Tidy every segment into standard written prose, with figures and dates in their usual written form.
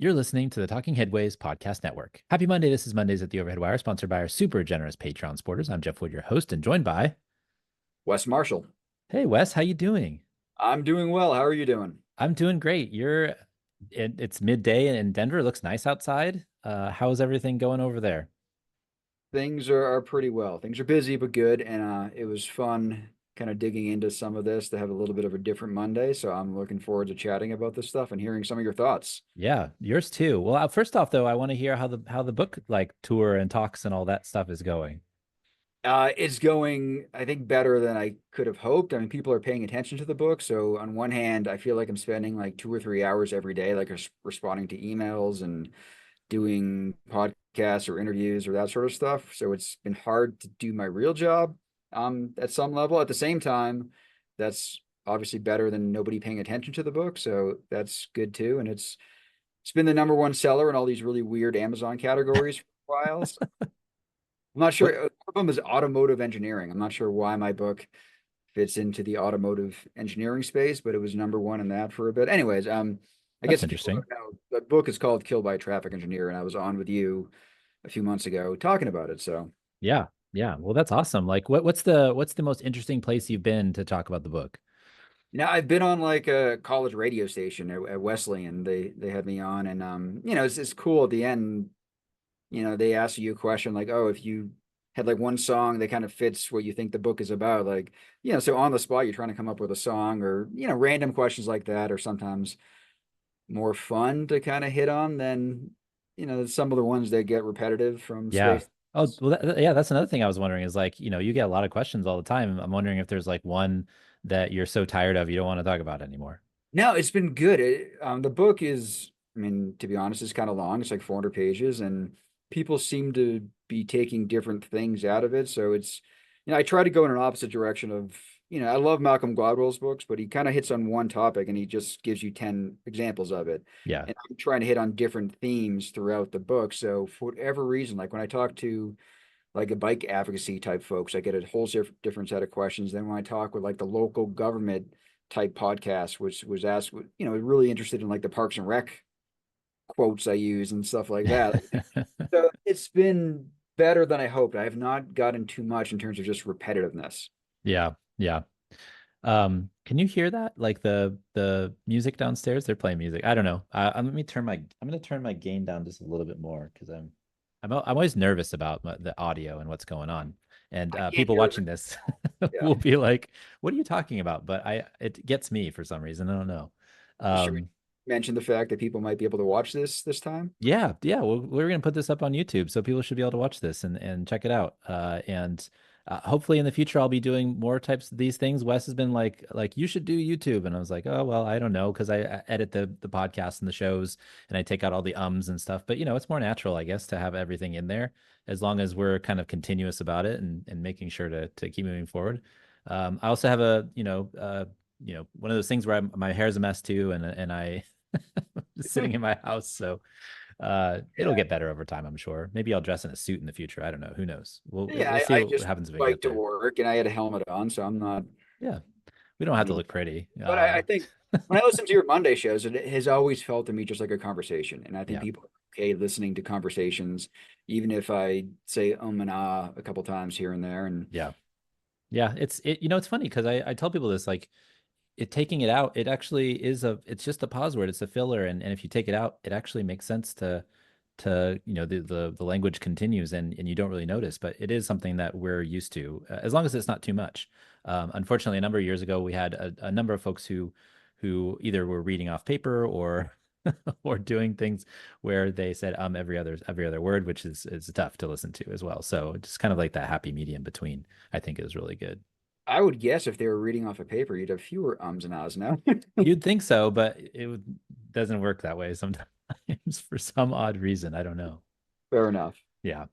You're listening to the Talking Headways Podcast Network. Happy Monday. This is Mondays at the Overhead Wire, sponsored by our super generous Patreon supporters. I'm Jeff Wood, your host, and joined by, Wes Marshall. hey, Wes, how you doing? I'm doing well. How are you doing? I'm doing great. It's midday in Denver. It looks nice outside. How's everything going over there? Things are pretty well. Things are busy but good, and it was fun kind of digging into some of this to have a little bit of a different Monday. So I'm looking forward to chatting about this stuff and hearing some of your thoughts. Yeah, yours too. Well, first off, though, I want to hear how the book like tour and talks and all that stuff is going. It's going, I think, better than I could have hoped. I mean, people are paying attention to the book. So on one hand, I feel like I'm spending like 2 or 3 hours every day, like responding to emails and doing podcasts or interviews or that sort of stuff. So it's been hard to do my real job at some level. At the same time, that's obviously better than nobody paying attention to the book. So that's good too. And it's been the number one seller in all these really weird Amazon categories for a while. So I'm not sure. What? One of them is automotive engineering. I'm not sure why my book fits into the automotive engineering space, but it was number one in that for a bit. Anyways, I That's guess if people interesting. don't know, the book is called Killed by a Traffic Engineer, and I was on with you a few months ago talking about it. So Yeah, yeah. Well, that's awesome. Like, what's the most interesting place you've been to talk about the book? I've been on like a college radio station at Wesleyan. They had me on, and it's cool at the end. They ask you a question like, oh, if you had like one song that kind of fits what you think the book is about, like, so on the spot you're trying to come up with a song or random questions like that, or sometimes more fun to kind of hit on than some of the ones that get repetitive from Yeah. space. Oh, well, yeah, that's another thing I was wondering is like, you get a lot of questions all the time. I'm wondering if there's like one that you're so tired of you don't want to talk about anymore. No, it's been good. The book is, I mean, to be honest, it's kind of long. It's like 400 pages, and people seem to be taking different things out of it. So I try to go in an opposite direction of, I love Malcolm Gladwell's books, but he kind of hits on one topic and he just gives you 10 examples of it. Yeah. And I'm trying to hit on different themes throughout the book. So for whatever reason, like when I talk to like a bike advocacy type folks, I get a whole different set of questions. Then when I talk with like the local government type podcast, which was asked, really interested in like the Parks and Rec quotes I use and stuff like that. So it's been better than I hoped. I have not gotten too much in terms of just repetitiveness. Yeah. Yeah. Can you hear that? Like the music downstairs? They're playing music. I don't know. I'm gonna turn my gain down just a little bit more because I'm always nervous about the audio and what's going on. And I can't people hear it. watching this Yeah. will be like, "What are you talking about?" But it gets me for some reason. I don't know. Should we Um, mention the fact that people might be able to watch this time? yeah, yeah. Well, we're gonna put this up on YouTube, so people should be able to watch this and check it out. And hopefully in the future I'll be doing more types of these things. Wes has been like you should do YouTube, and I was like, oh well, I don't know, because I edit the podcast and the shows, and I take out all the ums and stuff. But it's more natural, I guess, to have everything in there as long as we're kind of continuous about it and making sure to keep moving forward. I also have one of those things where my hair is a mess too, and I sitting in my house, so. It'll Yeah. get better over time, I'm sure. Maybe I'll dress in a suit in the future. I don't know. Who knows? Yeah, We'll see I what just happens when we bike get to there. work and I had a helmet on, so I'm not, Yeah, we don't I have to mean, look pretty. but I think when I listen to your Monday shows, it has always felt to me just like a conversation. And I think Yeah, people are okay listening to conversations, even if I say and ah a couple times here and there. And yeah, yeah. It's funny because I tell people this like taking it out, it actually it's just a pause word. It's a filler, and if you take it out, it actually makes sense to the language continues and you don't really notice, but it is something that we're used to as long as it's not too much. Unfortunately, a number of years ago, we had a number of folks who either were reading off paper or or doing things where they said every other word, which is tough to listen to as well. So just kind of like that happy medium between, I think is really good. I would guess if they were reading off a paper, you'd have fewer ums and ahs now. You'd think so, but doesn't work that way sometimes for some odd reason. I don't know. Fair enough. Yeah.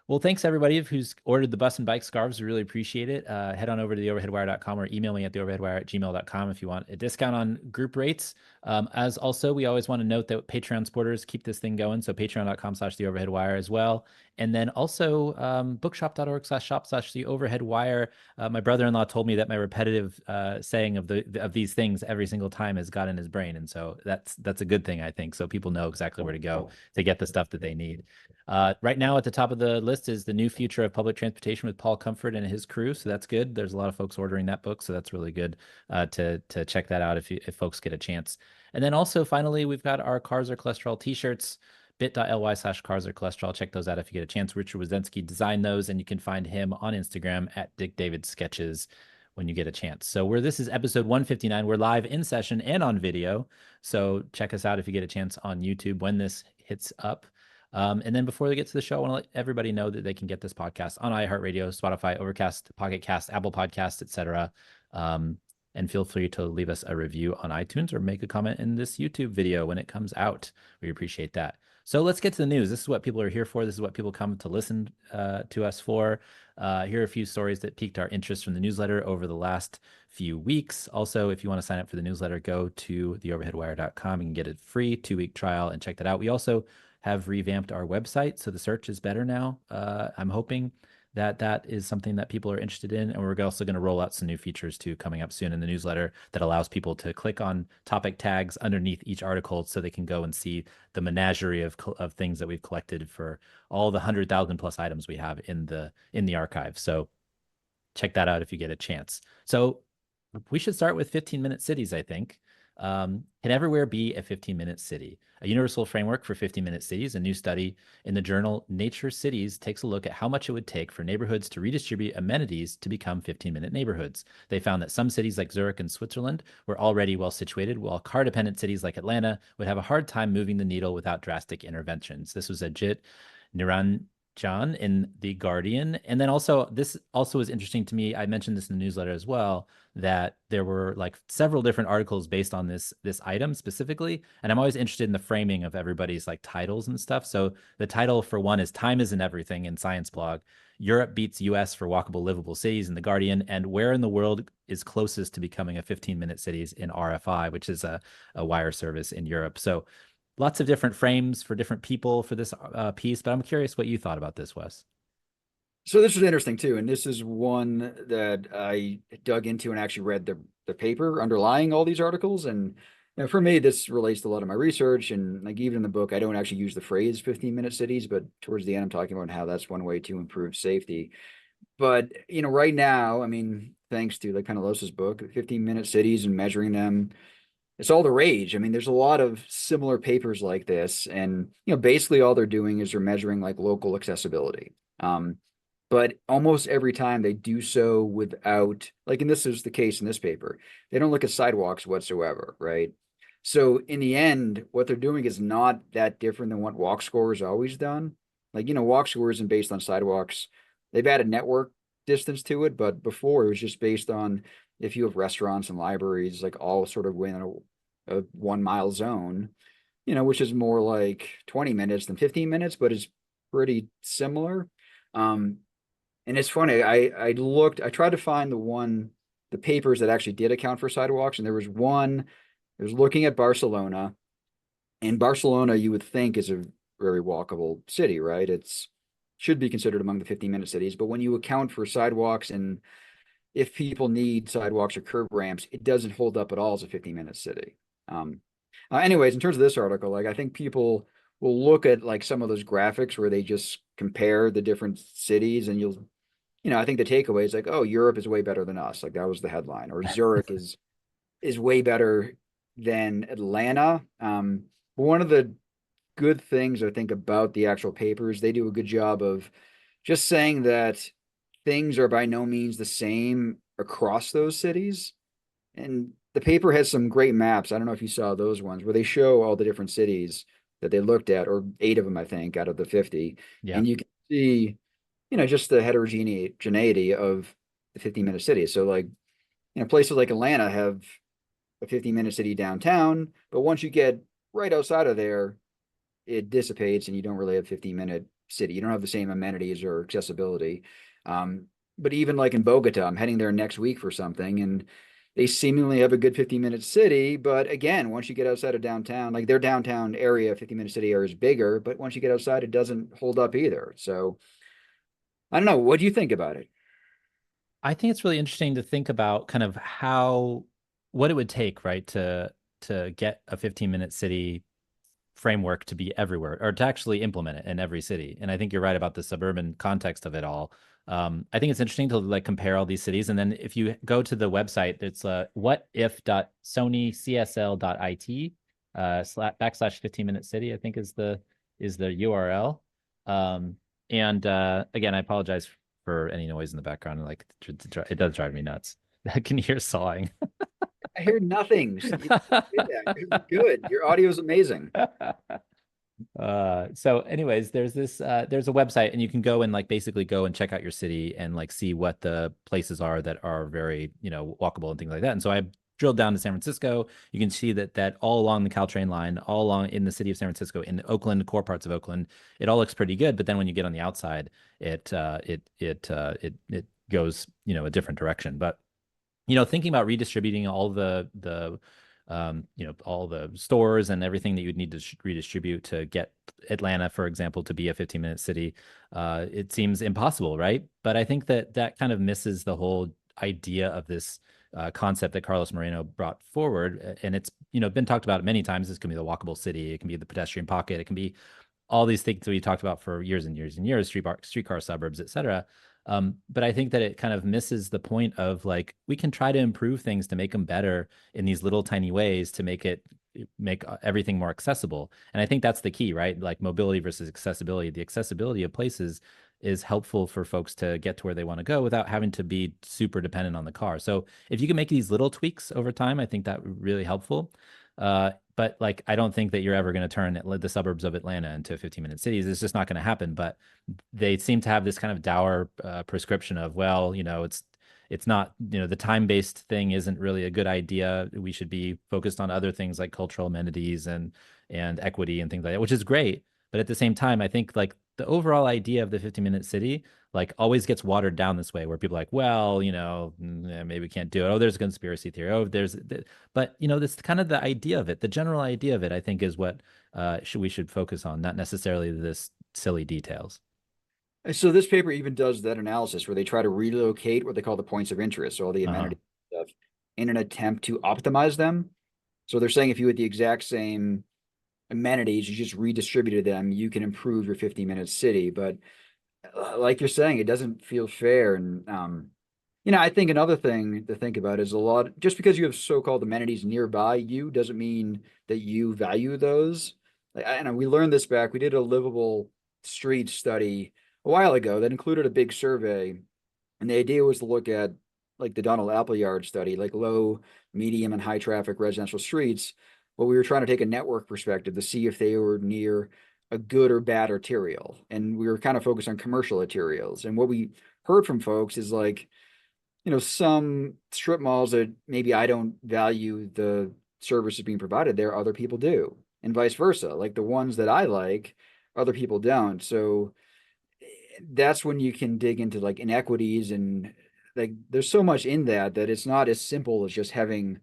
Well, thanks everybody who's ordered the bus and bike scarves. We really appreciate it. Head on over to theoverheadwire.com or email me at theoverheadwire@gmail.com if you want a discount on group rates. As also, we always want to note that Patreon supporters keep this thing going. So patreon.com/theoverheadwire as well. And then also bookshop.org/shop/theoverheadwire. My brother-in-law told me that my repetitive saying of these things every single time has got in his brain. And so that's a good thing, I think. So people know exactly where to go to get the stuff that they need. Right now, at the top of the list is The New Future of Public Transportation with Paul Comfort and his crew. So that's good. There's a lot of folks ordering that book, so that's really good to check that out if folks get a chance. And then also, finally, we've got our Cars or Cholesterol t-shirts, bit.ly/cars or cholesterol. Check those out if you get a chance. Richard Wazensky designed those, and you can find him on Instagram at Dick David Sketches when you get a chance. So this is episode 159. We're live in session and on video. So check us out if you get a chance on YouTube when this hits up. And then before we get to the show, I want to let everybody know that they can get this podcast on iHeartRadio, Spotify, Overcast, Pocket Cast, Apple Podcasts, etc. And feel free to leave us a review on iTunes or make a comment in this YouTube video when it comes out. We appreciate that. So let's get to the news. This is what people are here for. This is what people come to listen to us for. Here are a few stories that piqued our interest from the newsletter over the last few weeks. Also, if you want to sign up for the newsletter, go to theoverheadwire.com and get a free 2-week trial and check that out. We also have revamped our website, so the search is better now. I'm hoping that is something that people are interested in, and we're also going to roll out some new features too coming up soon in the newsletter that allows people to click on topic tags underneath each article so they can go and see the menagerie of things that we've collected for all the 100,000 plus items we have in the archive. So check that out if you get a chance. So we should start with 15-minute cities, I think. Can everywhere be a 15-minute city? A universal framework for 15-minute cities. A new study in the journal Nature Cities takes a look at how much it would take for neighborhoods to redistribute amenities to become 15-minute neighborhoods. They found that some cities like Zurich and Switzerland were already well situated, while car-dependent cities like Atlanta would have a hard time moving the needle without drastic interventions. This was Ajit Niranjan in The Guardian. And then also, this also is interesting to me. I mentioned this in the newsletter as well, that there were like several different articles based on this item specifically, and I'm always interested in the framing of everybody's like titles and stuff. So the title for one is "Time Isn't Everything" in Science Blog, Europe beats US for walkable livable cities in The Guardian, and where in the world is closest to becoming a 15-minute cities in RFI, which is a wire service in Europe. So lots of different frames for different people for this piece, but I'm curious what you thought about this, Wes. So this was interesting too, and this is one that I dug into and actually read the paper underlying all these articles. And for me, this relates to a lot of my research. And like even in the book, I don't actually use the phrase 15-minute cities, but towards the end, I'm talking about how that's one way to improve safety. But right now, I mean, thanks to like Penelos's book, 15-minute cities and measuring them, it's all the rage. I mean, there's a lot of similar papers like this, and basically all they're doing is they're measuring like local accessibility. But almost every time they do so without, like, and this is the case in this paper, they don't look at sidewalks whatsoever, right? So in the end, what they're doing is not that different than what walk score has always done. Like, walk score isn't based on sidewalks. They've added network distance to it, but before it was just based on if you have restaurants and libraries, like all sort of within a 1 mile zone, which is more like 20 minutes than 15 minutes, but is pretty similar. And it's funny, I tried to find the papers that actually did account for sidewalks, and there was one, it was looking at Barcelona. And Barcelona, you would think, is a very walkable city, right? It's should be considered among the 15-minute cities. But when you account for sidewalks and if people need sidewalks or curb ramps, it doesn't hold up at all as a 15-minute city. Anyways, in terms of this article, like I think people will look at like some of those graphics where they just compare the different cities, and I think the takeaway is like, oh, Europe is way better than us. Like that was the headline. Or Zurich is way better than Atlanta. One of the good things I think about the actual papers, they do a good job of just saying that things are by no means the same across those cities. And the paper has some great maps. I don't know if you saw those ones where they show all the different cities that they looked at, or 8 of them, I think, out of the 50. Yeah. And you can see, just the heterogeneity of the 15-minute cities. So like, places like Atlanta have a 15-minute city downtown, but once you get right outside of there, it dissipates and you don't really have 15-minute city. You don't have the same amenities or accessibility. Um, but even like in Bogota, I'm heading there next week for something, and they seemingly have a good 15-minute city. But again, once you get outside of downtown, like their downtown area, 15-minute city area is bigger, but once you get outside, it doesn't hold up either. So I don't know. What do you think about it? I think it's really interesting to think about kind of how what it would take, right, to get a 15-minute city framework to be everywhere or to actually implement it in every city. And I think you're right about the suburban context of it all. I think it's interesting to like compare all these cities. And then if you go to the website, it's whatif.sonycsl.it backslash 15-minute city, I think is the URL. Um, and again, I apologize for any noise in the background. Like it does drive me nuts. I can hear sawing. I hear nothing. You did that. You're good. Your audio is amazing. So anyways, there's a website and you can go and like basically go and check out your city and like see what the places are that are very, walkable and things like that. And so I drilled down to San Francisco. You can see that all along the Caltrain line, all along in the city of San Francisco, in Oakland, core parts of Oakland, it all looks pretty good. But then when you get on the outside, it goes, a different direction. But thinking about redistributing all the stores and everything that you'd need to redistribute to get Atlanta, for example, to be a 15-minute city, it seems impossible, right? But I think that kind of misses the whole idea of this concept that Carlos Moreno brought forward, and it's been talked about many times. This can be the walkable city, it can be the pedestrian pocket, it can be all these things that we talked about for years and years and years, streetcar suburbs, et cetera. But I think that it kind of misses the point of like we can try to improve things to make them better in these little tiny ways to make everything more accessible. And I think that's the key, right? Like mobility versus accessibility. The accessibility of places is helpful for folks to get to where they want to go without having to be super dependent on the car. So if you can make these little tweaks over time, I think that would really helpful. But like, I don't think that you're ever going to turn the suburbs of Atlanta into 15-minute cities. It's just not going to happen. But they seem to have this kind of dour prescription of, well, it's not, the time-based thing isn't really a good idea. We should be focused on other things like cultural amenities and equity and things like that, which is great. But at the same time, I think like the overall idea of the 15-minute city like always gets watered down this way where people are like, well, maybe we can't do it. Oh, there's a conspiracy theory. Oh, but this kind of the idea of it, the general idea of it, I think is what we should focus on, not necessarily this silly details. So this paper even does that analysis where they try to relocate what they call the points of interest, so all the Uh-huh. amenities stuff, in an attempt to optimize them. So they're saying if you had the exact same amenities, you just redistributed them, you can improve your 15-minute city. But like you're saying, it doesn't feel fair. And I think another thing to think about is a lot just because you have so-called amenities nearby you doesn't mean that you value those. Like, I know we learned this back. We did a livable street study a while ago that included a big survey, and the idea was to look at like the Donald Appleyard study, like low, medium, and high traffic residential streets. But we were trying to take a network perspective to see if they were near a good or bad arterial. And we were kind of focused on commercial arterials. And what we heard from folks is like, some strip malls that maybe I don't value the services being provided there, other people do, and vice versa. Like the ones that I like, other people don't. So that's when you can dig into like inequities and like there's so much in that it's not as simple as just having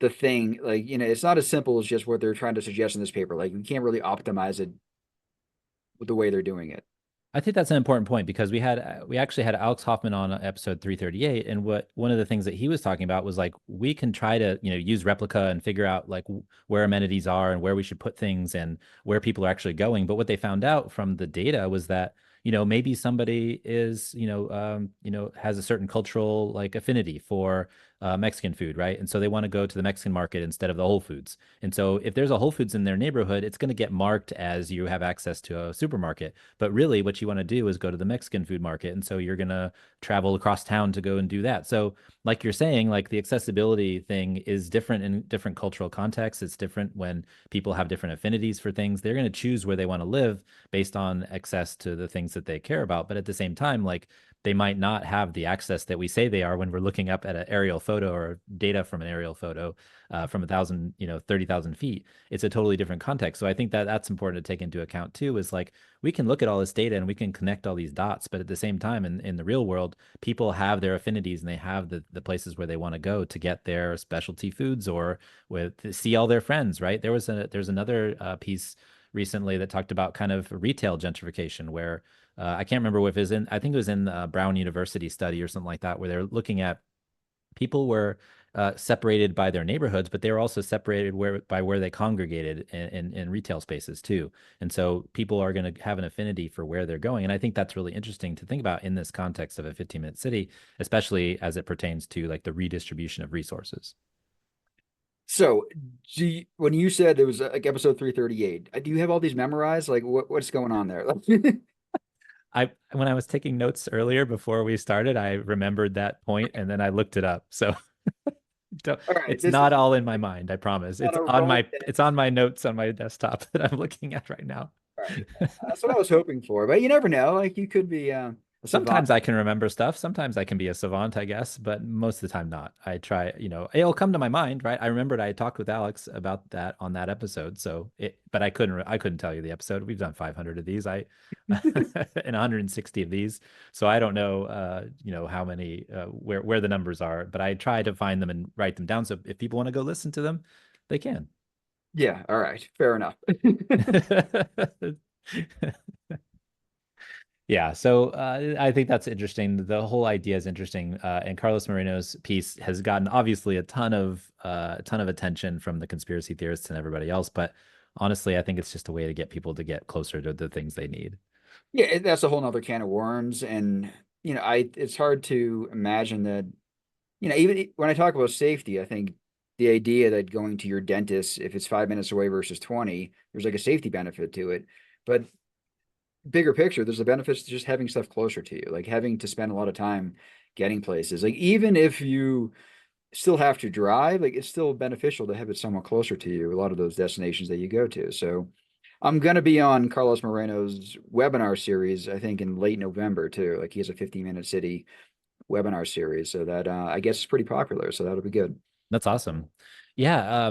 the thing like it's not as simple as just what they're trying to suggest in this paper. Like you can't really optimize it with the way they're doing it. I think that's an important point because we actually had Alex Hoffman on episode 338, and one of the things that he was talking about was like we can try to use replica and figure out like where amenities are and where we should put things and where people are actually going. But what they found out from the data was that maybe somebody is has a certain cultural like affinity for Mexican food, right? And so they want to go to the Mexican market instead of the Whole Foods. And so if there's a Whole Foods in their neighborhood, it's going to get marked as you have access to a supermarket. But really, what you want to do is go to the Mexican food market. And so you're going to travel across town to go and do that. So, like you're saying, like the accessibility thing is different in different cultural contexts. It's different when people have different affinities for things. They're going to choose where they want to live based on access to the things that they care about. But at the same time, like they might not have the access that we say they are when we're looking up at an aerial photo or data from an aerial photo from 1,000, 30,000 feet. It's a totally different context. So I think that that's important to take into account too, is like we can look at all this data and we can connect all these dots, but at the same time, in the real world, people have their affinities and they have the places where they want to go to get their specialty foods or with see all their friends, right? There's another piece recently that talked about kind of retail gentrification where I can't remember if it was in, I think it was in Brown University study or something like that, where they're looking at people were separated by their neighborhoods, but they were also separated by where they congregated in retail spaces too. And so people are going to have an affinity for where they're going. And I think that's really interesting to think about in this context of a 15-minute city, especially as it pertains to like the redistribution of resources. So, when you said it was like episode 338, do you have all these memorized? Like, what's going on there? When I was taking notes earlier before we started, I remembered that point and then I looked it up. So All right, it's this not is all in my mind, I promise. not a Rolodex. It's on my notes on my desktop that I'm looking at right now. All right, that's what I was hoping for, but you never know. Like, you could be a savant. Sometimes I can remember stuff. Sometimes I can be a savant, I guess, but most of the time not. I try, it'll come to my mind, right? I remembered I talked with Alex about that on that episode. But I couldn't tell you the episode. We've done 500 of these. And 160 of these. So I don't know, how many, where the numbers are, but I try to find them and write them down. So if people want to go listen to them, they can. Yeah, all right, fair enough. Yeah, so I think that's interesting. The whole idea is interesting, and Carlos Moreno's piece has gotten obviously a ton of attention from the conspiracy theorists and everybody else. But honestly, I think it's just a way to get people to get closer to the things they need. Yeah, that's a whole nother can of worms, and it's hard to imagine that. Even when I talk about safety, I think the idea that going to your dentist, if it's 5 minutes away versus 20, there's like a safety benefit to it. But bigger picture, there's a benefits to just having stuff closer to you, like having to spend a lot of time getting places. Like even if you still have to drive, like it's still beneficial to have it somewhat closer to you, a lot of those destinations that you go to. So I'm gonna be on Carlos Moreno's webinar series, I think in late November too. Like he has a 15-minute city webinar series. So that I guess is pretty popular. So that'll be good. That's awesome. Yeah,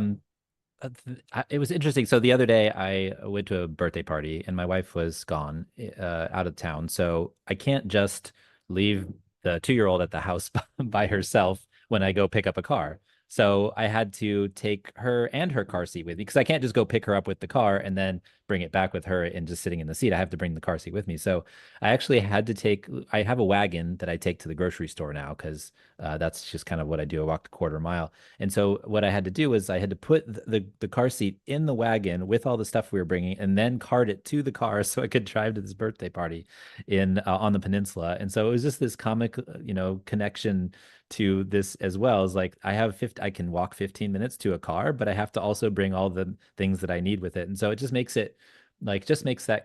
it was interesting. So the other day I went to a birthday party and my wife was gone out of town. So I can't just leave the 2-year-old at the house by herself when I go pick up a car. So I had to take her and her car seat with me because I can't just go pick her up with the car and then bring it back with her and just sitting in the seat. I have to bring the car seat with me. So I actually had to I have a wagon that I take to the grocery store now because that's just kind of what I do. I walk the quarter mile. And so what I had to do was I had to put the car seat in the wagon with all the stuff we were bringing, and then cart it to the car so I could drive to this birthday party in on the peninsula. And so it was just this comic, connection to this as well. Is like I can walk 15 minutes to a car, but I have to also bring all the things that I need with it. And so it just makes that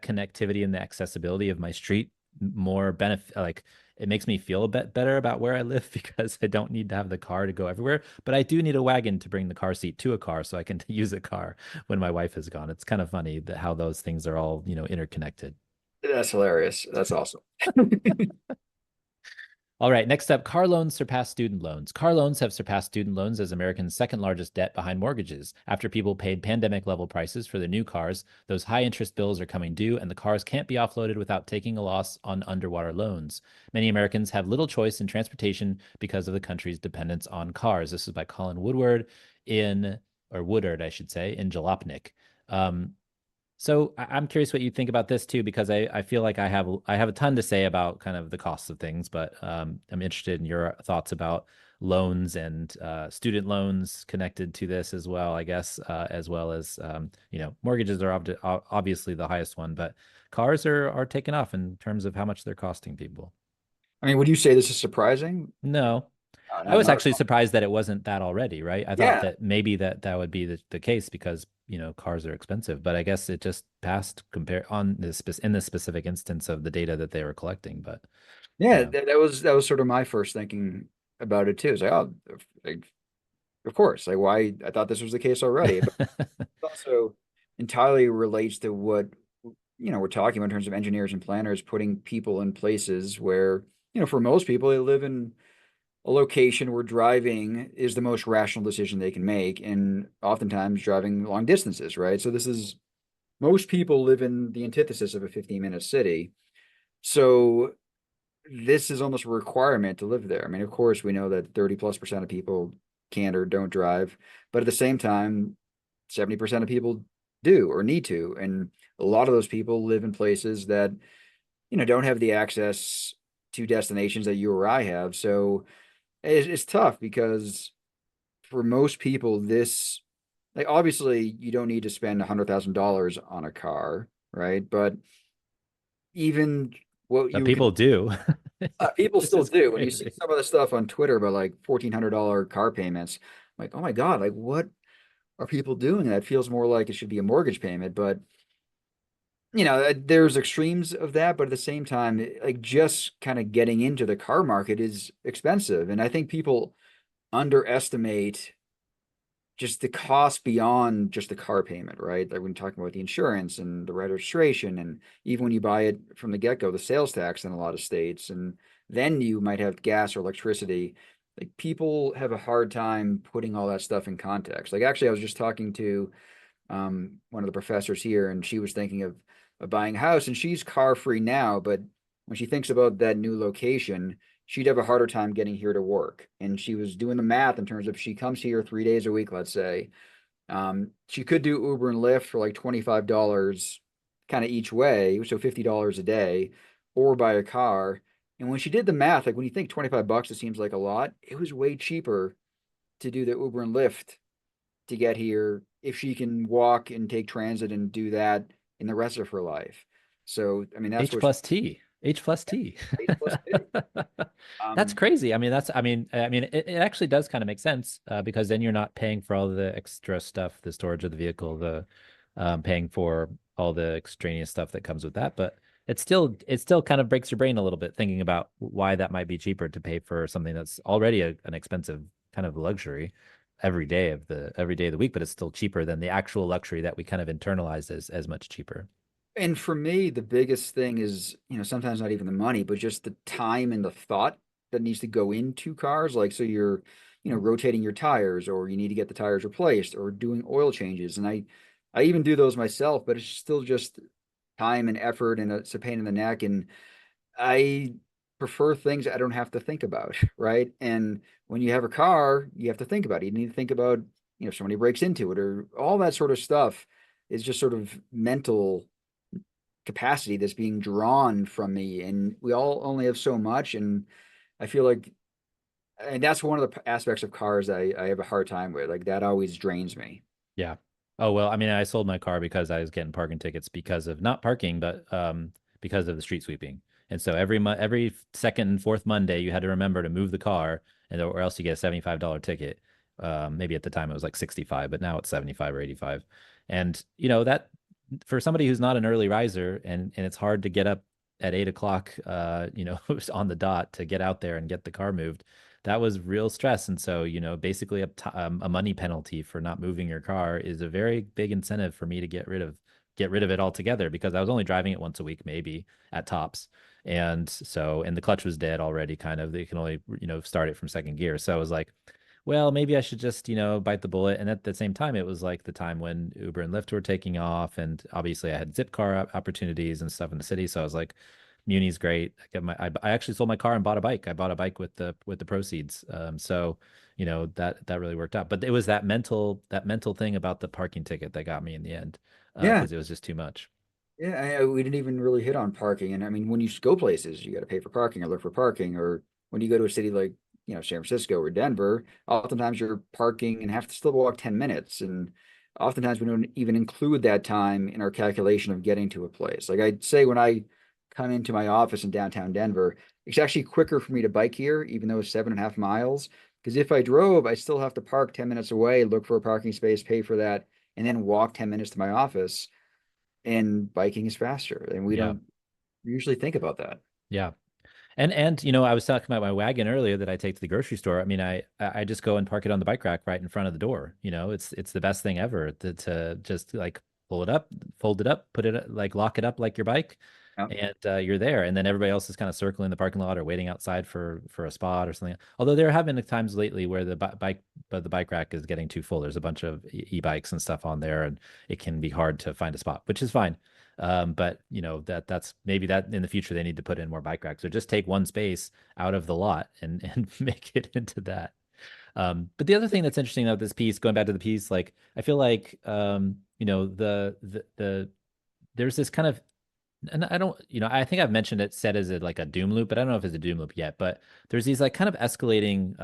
connectivity and the accessibility of my street more benefit like it makes me feel a bit better about where I live because I don't need to have the car to go everywhere. But I do need a wagon to bring the car seat to a car so I can use a car when my wife is gone. It's kind of funny that how those things are all, interconnected. That's hilarious. That's awesome. All right, next up, car loans surpass student loans. Car loans have surpassed student loans as Americans' second largest debt behind mortgages. After people paid pandemic level prices for their new cars, those high interest bills are coming due, and the cars can't be offloaded without taking a loss on underwater loans. Many Americans have little choice in transportation because of the country's dependence on cars. This is by Colin Woodard, I should say, in Jalopnik. So I'm curious what you think about this too, because I feel like I have a ton to say about kind of the costs of things, but I'm interested in your thoughts about loans and student loans connected to this as well, I guess, as well as mortgages are obviously the highest one, but cars are taking off in terms of how much they're costing people. I mean, would you say this is surprising? No, No, I was not at actually all. surprised that it wasn't that already, right? I thought Yeah. that maybe that would be the case because, cars are expensive, but I guess it just passed compare on in this specific instance of the data that they were collecting. But Yeah, yeah. that was sort of my first thinking about it too. It's like, oh, like, of course. Like, why? I thought this was the case already, but it also entirely relates to what we're talking about in terms of engineers and planners putting people in places where for most people, they live in a location where driving is the most rational decision they can make, and oftentimes driving long distances, right? So this is most people live in the antithesis of a 15-minute city. So this is almost a requirement to live there. I mean, of course, we know that 30+% of people can't or don't drive, but at the same time, 70% of people do or need to. And a lot of those people live in places that, don't have the access to destinations that you or I have. So it's tough because for most people, this, like, obviously, you don't need to spend $100,000 on a car, right? But even what But you can people do. people This still is do. When you see crazy. some of the stuff on Twitter about like $1,400 car payments, I'm like, oh my God, like what are people doing? That feels more like it should be a mortgage payment. But there's extremes of that, but at the same time, like just kind of getting into the car market is expensive. And I think people underestimate just the cost beyond just the car payment, right? Like when you're talking about the insurance and the registration, and even when you buy it from the get-go, the sales tax in a lot of states, and then you might have gas or electricity. Like people have a hard time putting all that stuff in context. Like actually, I was just talking to one of the professors here, and she was thinking of buying a house, and she's car free now, but when she thinks about that new location, she'd have a harder time getting here to work. And she was doing the math in terms of she comes here 3 days a week, let's say. She could do Uber and Lyft for like $25 kind of each way, so $50 a day, or buy a car. And when she did the math, like when you think 25 bucks, it seems like a lot. It was way cheaper to do the Uber and Lyft to get here if she can walk and take transit and do that in the rest of her life. So, I mean, that's H what she, plus T. H plus T. H plus T. That's Um, crazy. I mean, it actually does kind of make sense because then you're not paying for all the extra stuff, the storage of the vehicle, the paying for all the extraneous stuff that comes with that. But it still kind of breaks your brain a little bit thinking about why that might be cheaper to pay for something that's already an expensive kind of luxury every day of the week, but it's still cheaper than the actual luxury that we kind of internalized as much cheaper. and for me, the biggest thing is, sometimes not even the money, but just the time and the thought that needs to go into cars. Like, so you're, rotating your tires, or you need to get the tires replaced, or doing oil changes. And I even do those myself, but it's still just time and effort, and it's a pain in the neck. And I prefer things I don't have to think about, right? And when you have a car, you have to think about it. You need to think about, if somebody breaks into it, or all that sort of stuff is just sort of mental capacity that's being drawn from me. And we all only have so much. And I feel like, and that's one of the aspects of cars I have a hard time with. Like that always drains me. Yeah. Oh, well, I mean, I sold my car because I was getting parking tickets because of not parking, but because of the street sweeping. And so every second and fourth Monday, you had to remember to move the car, and or else you get a $75 ticket. Maybe at the time it was like 65, but now it's 75 or 85. And that for somebody who's not an early riser, and it's hard to get up at 8 o'clock, on the dot to get out there and get the car moved. That was real stress. And so, basically a money penalty for not moving your car is a very big incentive for me to get rid of it altogether because I was only driving it once a week, maybe at tops. And the clutch was dead already, kind of. They can only, start it from second gear. So I was like, well, maybe I should just, bite the bullet. And at the same time, it was like the time when Uber and Lyft were taking off. And obviously I had zip car opportunities and stuff in the city. So I was like, Muni's great. I actually sold my car and bought a bike. I bought a bike with the proceeds. So, that really worked out. But it was that mental thing about the parking ticket that got me in the end, Yeah. because it was just too much. Yeah, we didn't even really hit on parking. And I mean, when you go places, you got to pay for parking or look for parking. Or when you go to a city like, San Francisco or Denver, oftentimes you're parking and have to still walk 10 minutes. And oftentimes we don't even include that time in our calculation of getting to a place. Like I'd say when I come into my office in downtown Denver, it's actually quicker for me to bike here, even though it's 7.5 miles. Because if I drove, I still have to park 10 minutes away, look for a parking space, pay for that, and then walk 10 minutes to my office, and biking is faster. And we Yeah. don't usually think about that. Yeah. And I was talking about my wagon earlier that I take to the grocery store. I mean, I just go and park it on the bike rack right in front of the door. It's the best thing ever to just like pull it up, fold it up, put it like lock it up like your bike, Yeah. and you're there, and then everybody else is kind of circling the parking lot or waiting outside for a spot or something. Although there have been times lately where the bike rack is getting too full. There's a bunch of e-bikes and stuff on there, and it can be hard to find a spot, which is fine. But that's maybe that in the future they need to put in more bike racks or just take one space out of the lot and make it into that. But the other thing that's interesting about this piece, going back to the piece, like I feel like there's this kind of, and I don't, I think I've mentioned it said as like a doom loop, but I don't know if it's a doom loop yet. But there's these like kind of escalating,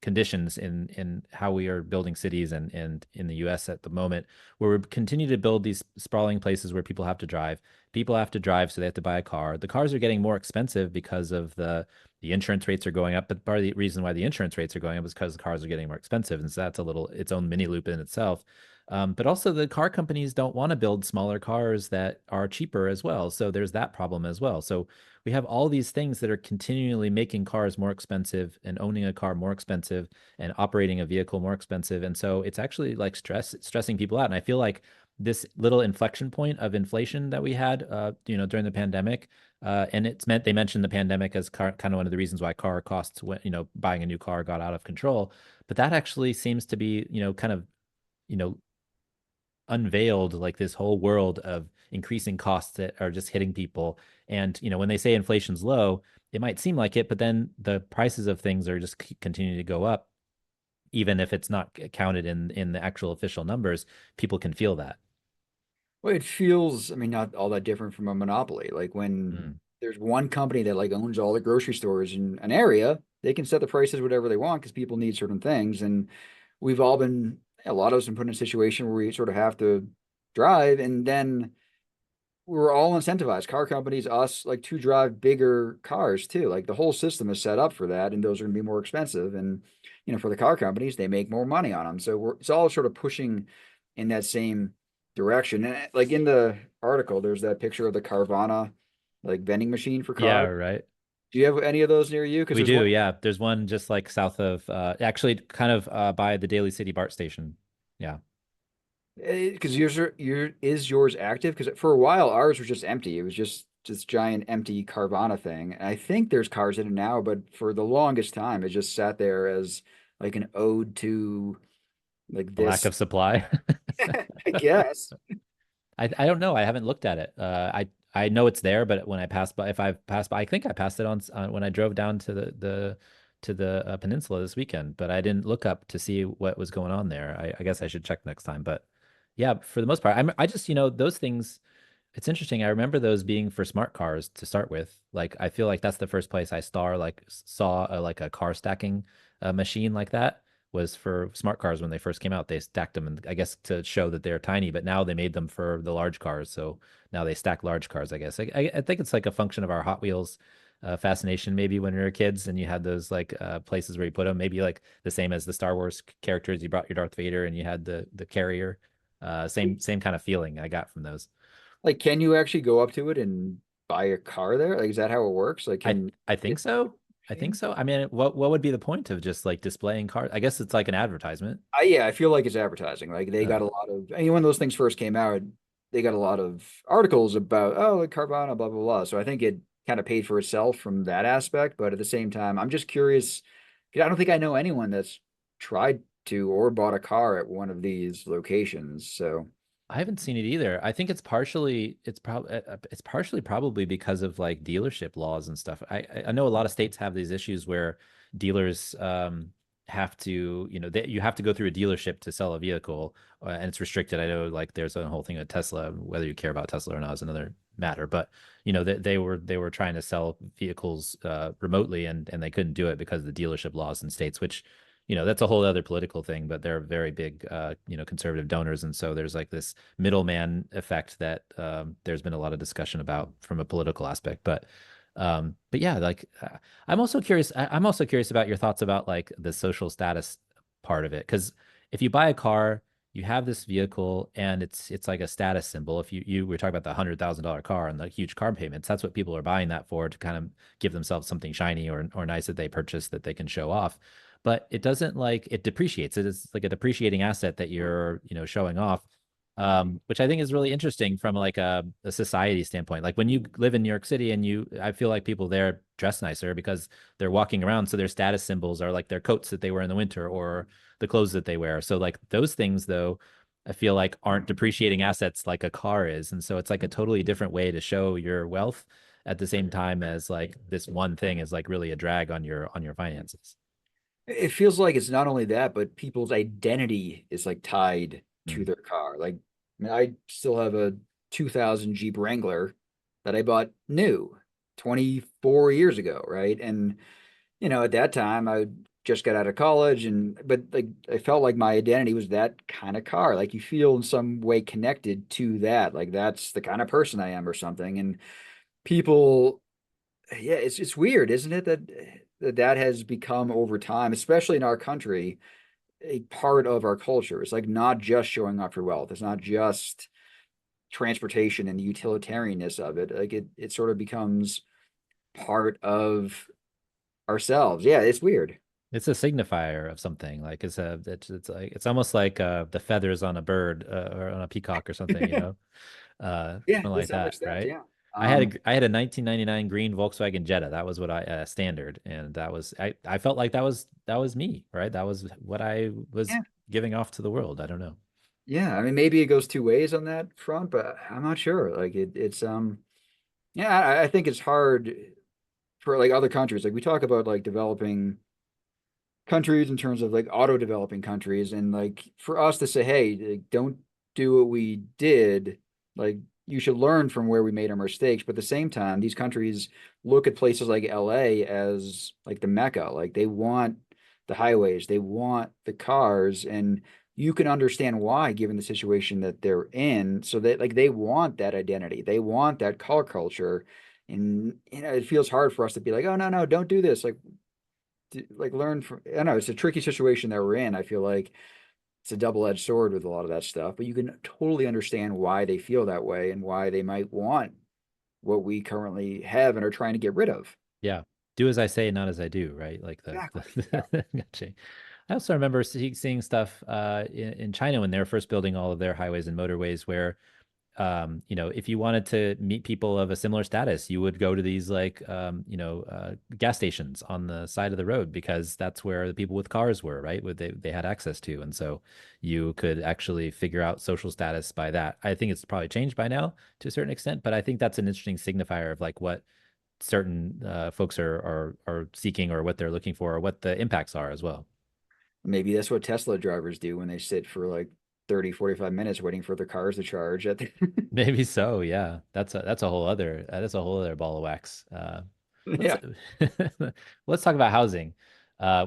conditions in how we are building cities and in the U.S. at the moment, where we continue to build these sprawling places where people have to drive. People have to drive, so they have to buy a car. The cars are getting more expensive because of the insurance rates are going up. But part of the reason why the insurance rates are going up is because the cars are getting more expensive, and so that's a little its own mini loop in itself. But also, the car companies don't want to build smaller cars that are cheaper as well. So there's that problem as well. So we have all these things that are continually making cars more expensive and owning a car more expensive and operating a vehicle more expensive. And so it's actually like stressing people out. And I feel like this little inflection point of inflation that we had, during the pandemic, and it's meant they mentioned the pandemic as kind of one of the reasons why car costs, buying a new car got out of control. But that actually seems to be, kind of, you know, unveiled like this whole world of increasing costs that are just hitting people. And, when they say inflation's low, it might seem like it, but then the prices of things are just continuing to go up, even if it's not counted in the actual official numbers. People can feel that. Well, it feels, I mean, not all that different from a monopoly. Like when Mm. there's one company that like owns all the grocery stores in an area, they can set the prices whatever they want because people need certain things. And we've all been, a lot of us been put in a situation where we sort of have to drive, and then we're all incentivized, car companies, us, like to drive bigger cars too. Like the whole system is set up for that, and those are going to be more expensive. And for the car companies, they make more money on them. So it's all sort of pushing in that same direction. And like in the article, there's that picture of the Carvana like vending machine for Yeah, cars. right. Do you have any of those near you? Because We there's do. one, Yeah. There's one just like south of, actually kind of by the Daly City BART station. Yeah. because is yours active? Because for a while ours was just empty. It was just this giant empty Carvana thing. And I think there's cars in it now, but for the longest time it just sat there as like an ode to like A lack this, of supply. I guess. I don't know. I haven't looked at it. I know it's there, but when I pass by, if I've passed by, I think I passed it on when I drove down to the peninsula this weekend, but I didn't look up to see what was going on there. I guess I should check next time. But yeah, for the most part, I just, those things. It's interesting. I remember those being for smart cars to start with. Like, I feel like that's the first place I saw like a car stacking machine like that was for smart cars when they first came out. They stacked them, and I guess to show that they're tiny, but now they made them for the large cars. So now they stack large cars, I guess. I think it's like a function of our Hot Wheels fascination, maybe when we were kids and you had those like places where you put them, maybe like the same as the Star Wars characters. You brought your Darth Vader and you had the carrier. Same kind of feeling I got from those. Like, can you actually go up to it and buy a car there? Like, is that how it works? Like, I can I it think so. I think machine? so. I mean, what would be the point of just like displaying cars? I guess it's like an advertisement. Yeah, I feel like it's advertising. Like they got Uh, a lot of, I mean, when those things first came out, they got a lot of articles about, oh, like Carvana, blah, blah, blah. So I think it kind of paid for itself from that aspect. But at the same time, I'm just curious. 'Cause I don't think I know anyone that's tried to or bought a car at one of these locations. So I haven't seen it either. I think it's partially probably because of like dealership laws and stuff. I know a lot of states have these issues where dealers have to, you have to go through a dealership to sell a vehicle, and it's restricted. I know like there's a whole thing with Tesla. Whether you care about Tesla or not is another matter. But they were trying to sell vehicles remotely, and they couldn't do it because of the dealership laws in states, which that's a whole other political thing, but they're very big, conservative donors. And so there's like this middleman effect that there's been a lot of discussion about from a political aspect. But yeah, like I'm also curious. I'm also curious about your thoughts about like the social status part of it. Because if you buy a car, you have this vehicle and it's like a status symbol. If you were talking about the $100,000 car and the huge car payments, that's what people are buying that for, to kind of give themselves something shiny or nice that they purchase that they can show off. But it doesn't, like, it depreciates. It is like a depreciating asset that you're, showing off. which I think is really interesting from like a society standpoint. Like when you live in New York City and I feel like people there dress nicer because they're walking around. So their status symbols are like their coats that they wear in the winter or the clothes that they wear. So like those things though, I feel like aren't depreciating assets like a car is. And so it's like a totally different way to show your wealth at the same time as like this one thing is like really a drag on your finances. It feels like it's not only that, but people's identity is like tied to Mm. their car. Like, I mean, I still have a 2000 Jeep Wrangler that I bought new 24 years ago, right? And at that time I just got out of college but like I felt like my identity was that kind of car. Like you feel in some way connected to that. Like that's the kind of person I am or something. And people, yeah, it's weird, isn't it, that has become over time, especially in our country, a part of our culture. It's like not just showing off your wealth. It's not just transportation and the utilitarianness of it. Like it sort of becomes part of ourselves. Yeah, it's weird. It's a signifier of something. Like it's like it's almost like the feathers on a bird or on a peacock or something, Yeah, something to like some that, extent, right? yeah. I had a 1999 green Volkswagen Jetta. That was what I standard, and I felt like that was me, right? That was what I was Yeah, giving off to the world. I don't know. yeah. I mean, maybe it goes two ways on that front, but I'm not sure. Like yeah, I think it's hard for like other countries. Like we talk about like developing countries in terms of like auto developing countries, and like for us to say, hey, like, don't do what we did, like you should learn from where we made our mistakes. But at the same time, these countries look at places like LA as like the Mecca. Like they want the highways, they want the cars, and you can understand why given the situation that they're in. So that like they want that identity, they want that car culture. And it feels hard for us to be like, oh, no, don't do this. Like learn from, I don't know, it's a tricky situation that we're in. I feel like it's a double-edged sword with a lot of that stuff, but you can totally understand why they feel that way and why they might want what we currently have and are trying to get rid of. Yeah, do as I say, not as I do, right? Like Exactly. Yeah. the gotcha. I also remember seeing stuff in China when they were first building all of their highways and motorways where if you wanted to meet people of a similar status, you would go to these like, gas stations on the side of the road because that's where the people with cars were, right? What they had access to. And so you could actually figure out social status by that. I think it's probably changed by now to a certain extent, but I think that's an interesting signifier of like what certain folks are seeking or what they're looking for or what the impacts are as well. Maybe that's what Tesla drivers do when they sit for like 30, 45 minutes waiting for their cars to charge at the Maybe so, yeah. That's a whole other ball of wax. Let's yeah. let's talk about housing,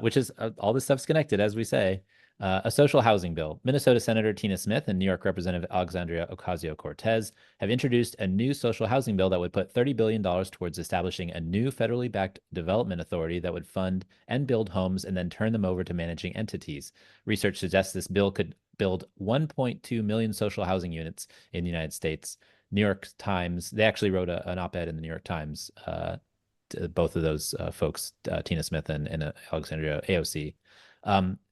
which is all this stuff's connected, as we say. A social housing bill. Minnesota Senator Tina Smith and New York Representative Alexandria Ocasio-Cortez have introduced a new social housing bill that would put $30 billion towards establishing a new federally backed development authority that would fund and build homes and then turn them over to managing entities. Research suggests this bill could build 1.2 million social housing units in the United States. New York Times, they actually wrote an op-ed in the New York Times, both of those folks, Tina Smith and Alexandria AOC.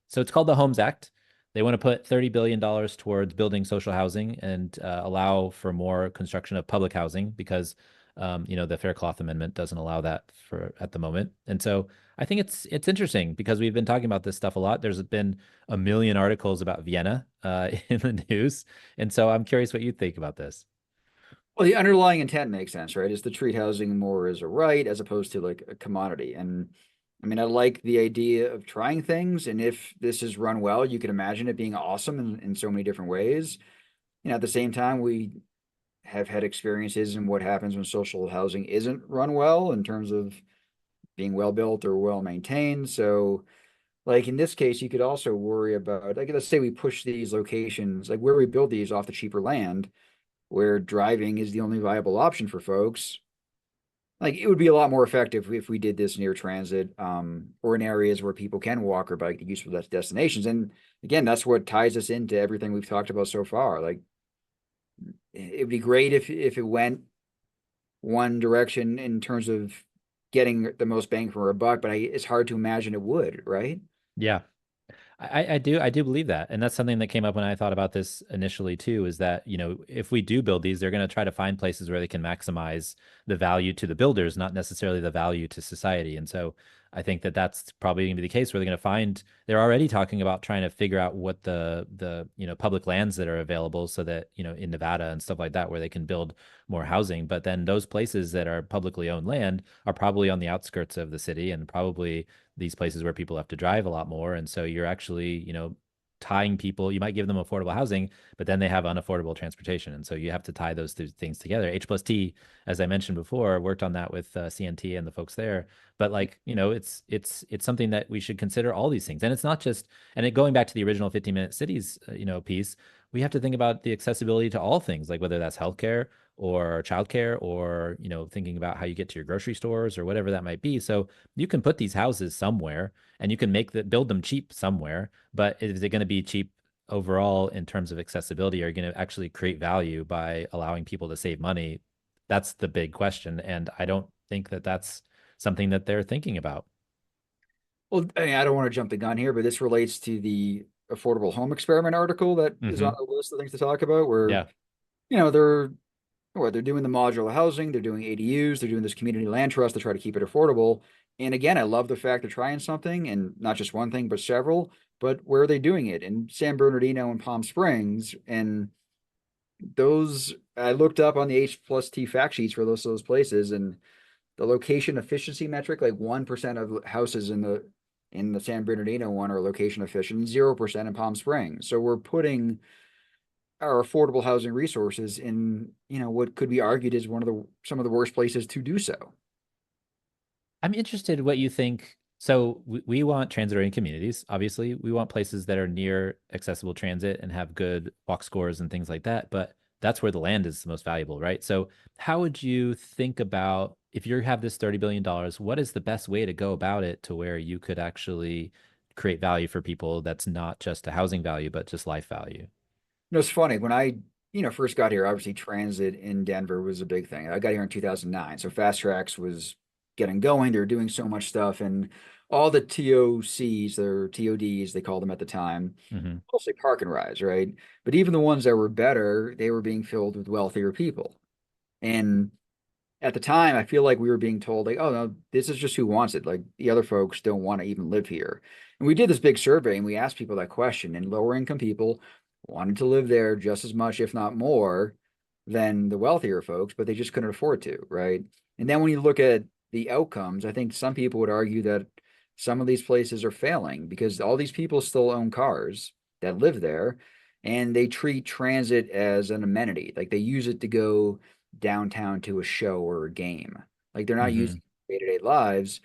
So it's called the Homes Act. They want to put $30 billion towards building social housing and allow for more construction of public housing because, the Fair Cloth Amendment doesn't allow that for at the moment. And so I think it's interesting because we've been talking about this stuff a lot. There's been a million articles about Vienna in the news. And so I'm curious what you think about this. Well, the underlying intent makes sense, right? Is to treat housing more as a right as opposed to like a commodity. And I mean, I like the idea of trying things. And if this is run well, you can imagine it being awesome in so many different ways. At the same time, we have had experiences in what happens when social housing isn't run well in terms of being well built or well maintained. So, like in this case, you could also worry about, like, let's say we push these locations, like where we build these off the cheaper land, where driving is the only viable option for folks. Like it would be a lot more effective if we did this near transit, or in areas where people can walk or bike to useful destinations. And again, that's what ties us into everything we've talked about so far. Like it would be great if it went one direction in terms of getting the most bang for our buck, but it's hard to imagine it would, right? Yeah. I do believe that. And that's something that came up when I thought about this initially too, is that, if we do build these, they're going to try to find places where they can maximize the value to the builders, not necessarily the value to society. And so I think that that's probably going to be the case where they're already talking about trying to figure out what the public lands that are available so that, in Nevada and stuff like that, where they can build more housing. But then those places that are publicly owned land are probably on the outskirts of the city and probably these places where people have to drive a lot more. And so you're actually, tying people, you might give them affordable housing, but then they have unaffordable transportation. And so you have to tie those two things together. H plus T, as I mentioned before, worked on that with CNT and the folks there. But like, it's something that we should consider all these things. And it's not just, going back to the original 15-minute cities, piece, we have to think about the accessibility to all things, like whether that's healthcare or childcare or, thinking about how you get to your grocery stores or whatever that might be. So you can put these houses somewhere and you can build them cheap somewhere, but is it going to be cheap overall in terms of accessibility? Are you going to actually create value by allowing people to save money? That's the big question. And I don't think that that's something that they're thinking about. Well, I mean, I don't want to jump the gun here, but this relates to the affordable home experiment article that is on Hmm. the list of things to talk about, where, Yeah. they're they're doing the modular housing, they're doing ADUs, they're doing this community land trust to try to keep it affordable. And again, I love the fact they're trying something and not just one thing, but several. But where are they doing it? In San Bernardino and Palm Springs. And those, I looked up on the H plus T fact sheets for those places, and the location efficiency metric, like 1% of houses in the San Bernardino one are location efficient, 0% in Palm Springs. So we're putting our affordable housing resources in, what could be argued is some of the worst places to do so. I'm interested what you think. So we want transit-oriented communities. Obviously, we want places that are near accessible transit and have good walk scores and things like that. But that's where the land is the most valuable, right? So how would you think about if you have this $30 billion, what is the best way to go about it to where you could actually create value for people that's not just a housing value, but just life value? It's funny when I, first got here, obviously transit in Denver was a big thing. I got here in 2009, so Fast Tracks was getting going. They were doing so much stuff, and all the TOCs, or TODs, they called them at the time, Hmm. mostly park and rides, right? But even the ones that were better, they were being filled with wealthier people. And at the time, I feel like we were being told, like, oh no, this is just who wants it. Like the other folks don't want to even live here. And we did this big survey and we asked people that question, and lower income people wanted to live there just as much, if not more, than the wealthier folks, but they just couldn't afford to, right? And then when you look at the outcomes, I think some people would argue that some of these places are failing because all these people still own cars that live there, and they treat transit as an amenity. Like they use it to go downtown to a show or a game. Like they're not Hmm. using day-to-day lives,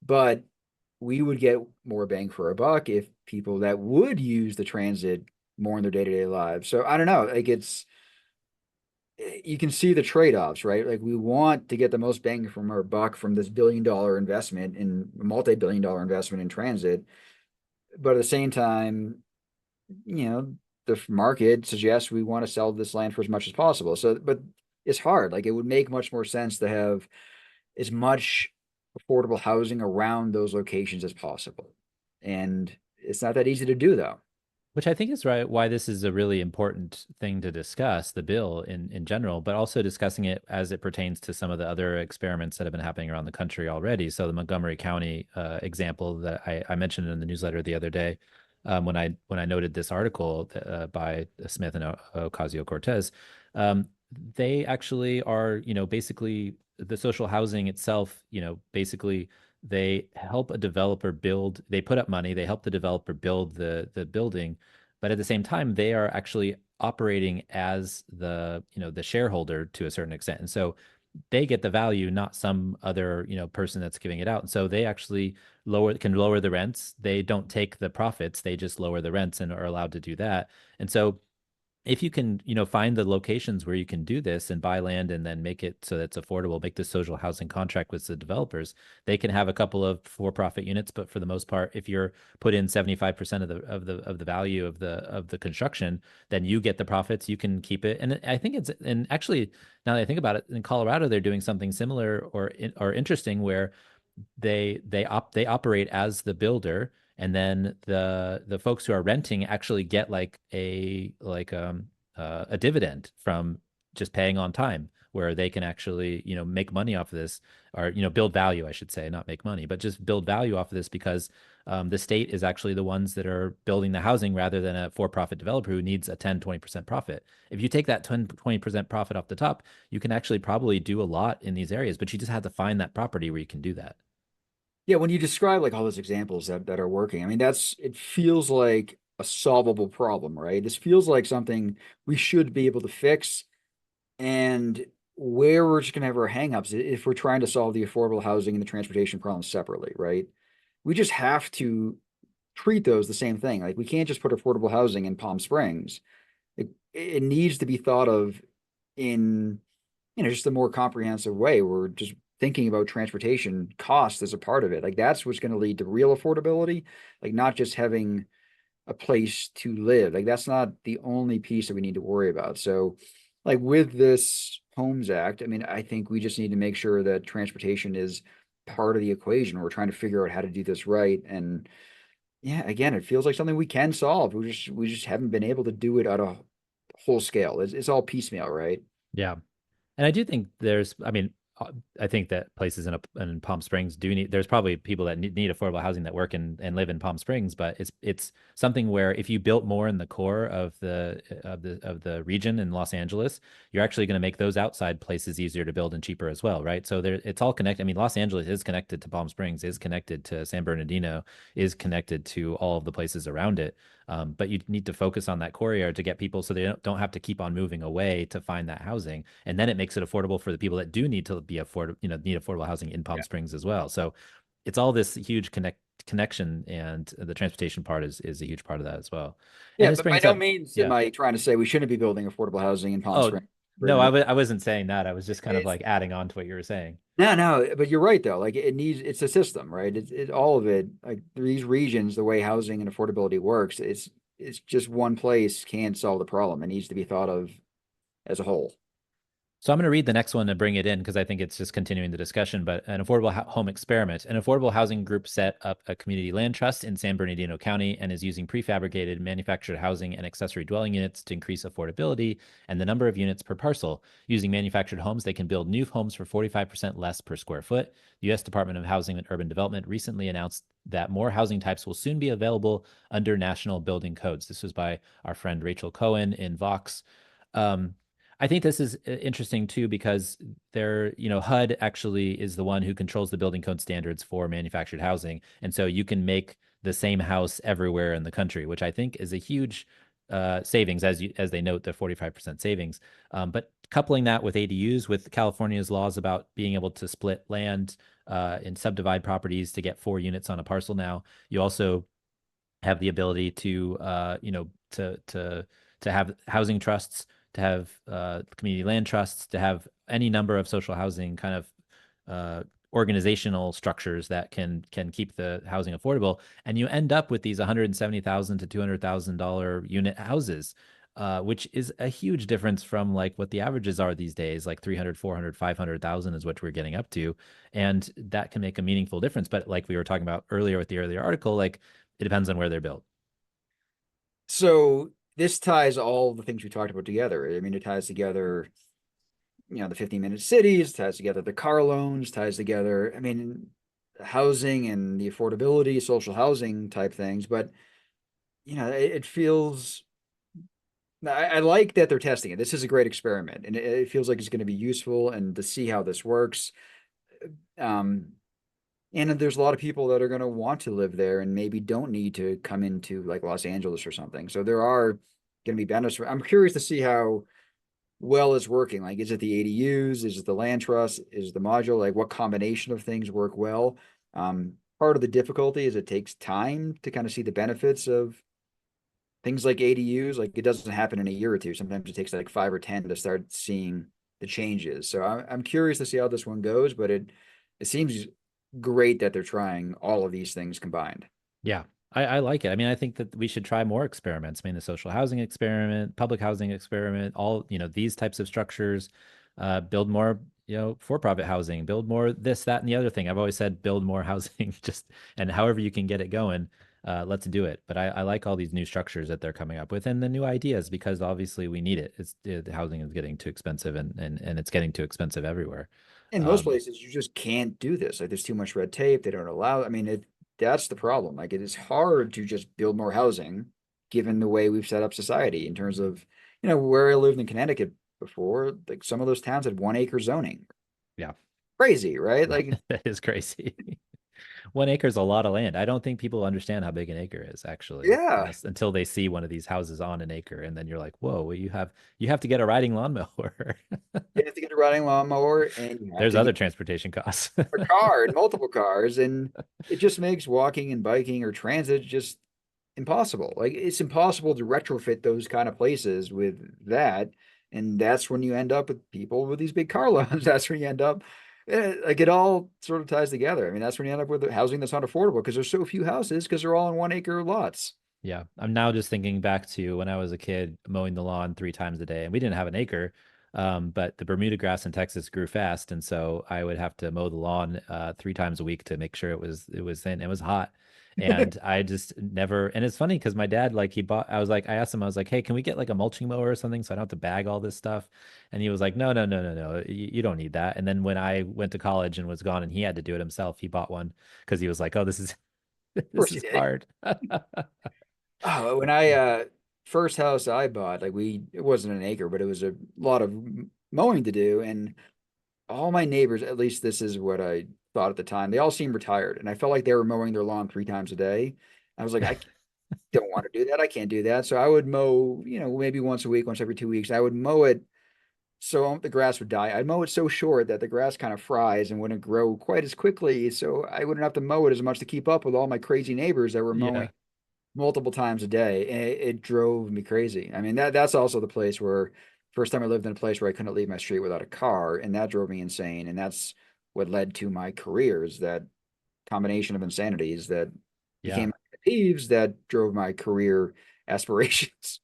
but we would get more bang for our buck if people that would use the transit more in their day-to-day lives. So I don't know, like you can see the trade-offs, right? Like we want to get the most bang from our buck from this billion-dollar investment in multi-billion-dollar investment in transit, but at the same time, you know, the market suggests we want to sell this land for as much as possible. So, but it's hard. Like it would make much more sense to have as much affordable housing around those locations as possible. And it's not that easy to do, though. Which I think is right why this is a really important thing to discuss, the bill in general, but also discussing it as it pertains to some of the other experiments that have been happening around the country already. So the Montgomery County example that I mentioned in the newsletter the other day, when I noted this article by Smith and Ocasio-Cortez, they actually are, basically the social housing itself, basically they help a developer build, they put up money, they help the developer build the building, but at the same time they are actually operating as the shareholder to a certain extent. And so they get the value, not some other, person that's giving it out. And so they actually can lower the rents. They don't take the profits, they just lower the rents and are allowed to do that. And so if you can, find the locations where you can do this and buy land and then make it so that's affordable, make the social housing contract with the developers, they can have a couple of for-profit units, but for the most part, if you're put in 75% of the value of the construction, then you get the profits, you can keep it. And I think and actually now that I think about it, in Colorado, they're doing something similar or interesting where they operate as the builder and then the folks who are renting actually get like a dividend from just paying on time, where they can actually, make money off of this, or, build value, I should say, not make money, but just build value off of this, because the state is actually the ones that are building the housing rather than a for-profit developer who needs a 10-20% profit. If you take that 10-20% profit off the top, you can actually probably do a lot in these areas, but you just have to find that property where you can do that. Yeah, when you describe like all those examples that are working, I mean, it feels like a solvable problem, right? This feels like something we should be able to fix. And where we're just going to have our hangups if we're trying to solve the affordable housing and the transportation problems separately, right? We just have to treat those the same thing. Like we can't just put affordable housing in Palm Springs. It needs to be thought of in, just a more comprehensive way. We're just thinking about transportation cost as a part of it. Like that's what's going to lead to real affordability, like not just having a place to live. Like that's not the only piece that we need to worry about. So, like with this Homes Act, I mean, I think we just need to make sure that transportation is part of the equation. We're trying to figure out how to do this right. And yeah, again, it feels like something we can solve. We just haven't been able to do it at a whole scale. It's all piecemeal, right? Yeah. And I do think I mean, I think that places in Palm Springs there's probably people that need affordable housing that work and live in Palm Springs, but it's something where if you built more in the core of the region in Los Angeles, you're actually going to make those outside places easier to build and cheaper as well, right? So it's all connected. I mean, Los Angeles is connected to Palm Springs, is connected to San Bernardino, is connected to all of the places around it. But you need to focus on that core area to get people so they don't have to keep on moving away to find that housing. And then it makes it affordable for the people that do need to be affordable, need affordable housing in Palm Yeah. Springs as well. So it's all this huge connection, and the transportation part is a huge part of that as well. And Yeah, this but by brings no up, means am yeah. I trying to say we shouldn't be building affordable housing in Palm Oh, Springs. no, I wasn't saying that. I was just kind of It's like adding on to what you were saying. no, no, but you're right though. Like it's a system, right? All of it. Like these regions, the way housing and affordability works, it's just one place can't solve the problem. It needs to be thought of as a whole. So I'm going to read the next one to bring it in because I think it's just continuing the discussion. But an affordable home experiment. An affordable housing group set up a community land trust in San Bernardino County and is using prefabricated manufactured housing and accessory dwelling units to increase affordability and the number of units per parcel. Using manufactured homes, they can build new homes for 45% less per square foot. The U.S. Department of Housing and Urban Development recently announced that more housing types will soon be available under national building codes. This was by our friend Rachel Cohen in Vox. Um, I think this is interesting too because HUD actually is the one who controls the building code standards for manufactured housing. And so you can make the same house everywhere in the country, which I think is a huge savings, as they note, the 45% savings. But coupling that with ADUs, with California's laws about being able to split land and subdivide properties to get 4 units on a parcel now, you also have the ability to to have housing trusts, to have community land trusts, to have any number of social housing kind of organizational structures that can keep the housing affordable, and you end up with these $170,000 to $200,000 unit houses. Which is a huge difference from like what the averages are these days, like 300, 400, 500,000 is what we're getting up to. And that can make a meaningful difference. But like we were talking about earlier with the earlier article, like it depends on where they're built. So this ties all the things we talked about together. I mean, it ties together, the 15-minute cities, ties together the car loans, ties together, I mean, housing and the affordability, social housing type things. But, it feels I like that they're testing it. This is a great experiment, and it feels like it's going to be useful and to see how this works. Um, and there's a lot of people that are going to want to live there and maybe don't need to come into like Los Angeles or something. So there are going to be benefits. I'm curious to see how well it's working. Like, is it the ADUs? Is it the land trust? Is it the module? Like, what combination of things work well? Part of the difficulty is it takes time to kind of see the benefits of things like ADUs. Like, it doesn't happen in a year or two. Sometimes it takes like 5 or 10 to start seeing the changes. So I'm curious to see how this one goes, but it seems great that they're trying all of these things combined. Yeah, I like it. I mean, I think that we should try more experiments. I mean, the social housing experiment, public housing experiment, all, these types of structures, build more, for-profit housing, build more this, that, and the other thing. I've always said build more housing, just and however you can get it going. Let's do it. But I like all these new structures that they're coming up with and the new ideas because obviously we need it. It's the housing is getting too expensive and it's getting too expensive everywhere. In most Um, places, you just can't do this. Like there's too much red tape. They don't allow. I mean, that's the problem. Like it is hard to just build more housing, given the way we've set up society in terms of, where I lived in Connecticut before. Like some of those towns had 1 acre zoning. yeah, Crazy, right? Like, that is crazy. 1 acre is a lot of land. I don't think people understand how big an acre is actually, yeah, unless until they see one of these houses on an acre, and then you're like, whoa, well, you have to get a riding lawnmower. you have to get a riding lawnmower and you have There's to other get transportation costs. a car and multiple cars, and it just makes walking and biking or transit just impossible. Like it's impossible to retrofit those kind of places with that. And that's when you end up with people with these big car loans. That's when you end up, like it all sort of ties together. I mean, that's when you end up with housing that's not affordable because there's so few houses because they're all in 1 acre lots. Yeah, I'm now just thinking back to when I was a kid mowing the lawn 3 times a day, and we didn't have an acre, but the Bermuda grass in Texas grew fast, and so I would have to mow the lawn 3 times a week to make sure it was thin. It was hot, and I just never. And it's funny because my dad like he bought. I was like, I asked him, I was like, hey, can we get like a mulching mower or something so I don't have to bag all this stuff? And he was like, no, no, no, no, no, you don't need that. And then when I went to college and was gone and he had to do it himself, he bought one because he was like, oh, this is Of this course you is did. hard. Oh, when I first house I bought, like it wasn't an acre, but it was a lot of mowing to do, and all my neighbors, at least this is what I thought at the time, they all seemed retired, and I felt like they were mowing their lawn 3 times a day. I was like, I don't want to do that. I can't do that. So I would mow, maybe once a week, once every 2 weeks. I would mow it so the grass would die. I'd mow it so short that the grass kind of fries and wouldn't grow quite as quickly. So I wouldn't have to mow it as much to keep up with all my crazy neighbors that were mowing Yeah. multiple times a day. And it drove me crazy. I mean, that's also the place where first time I lived in a place where I couldn't leave my street without a car, and that drove me insane. And that's what led to my careers, that combination of insanities that Yeah. became peeves that drove my career aspirations.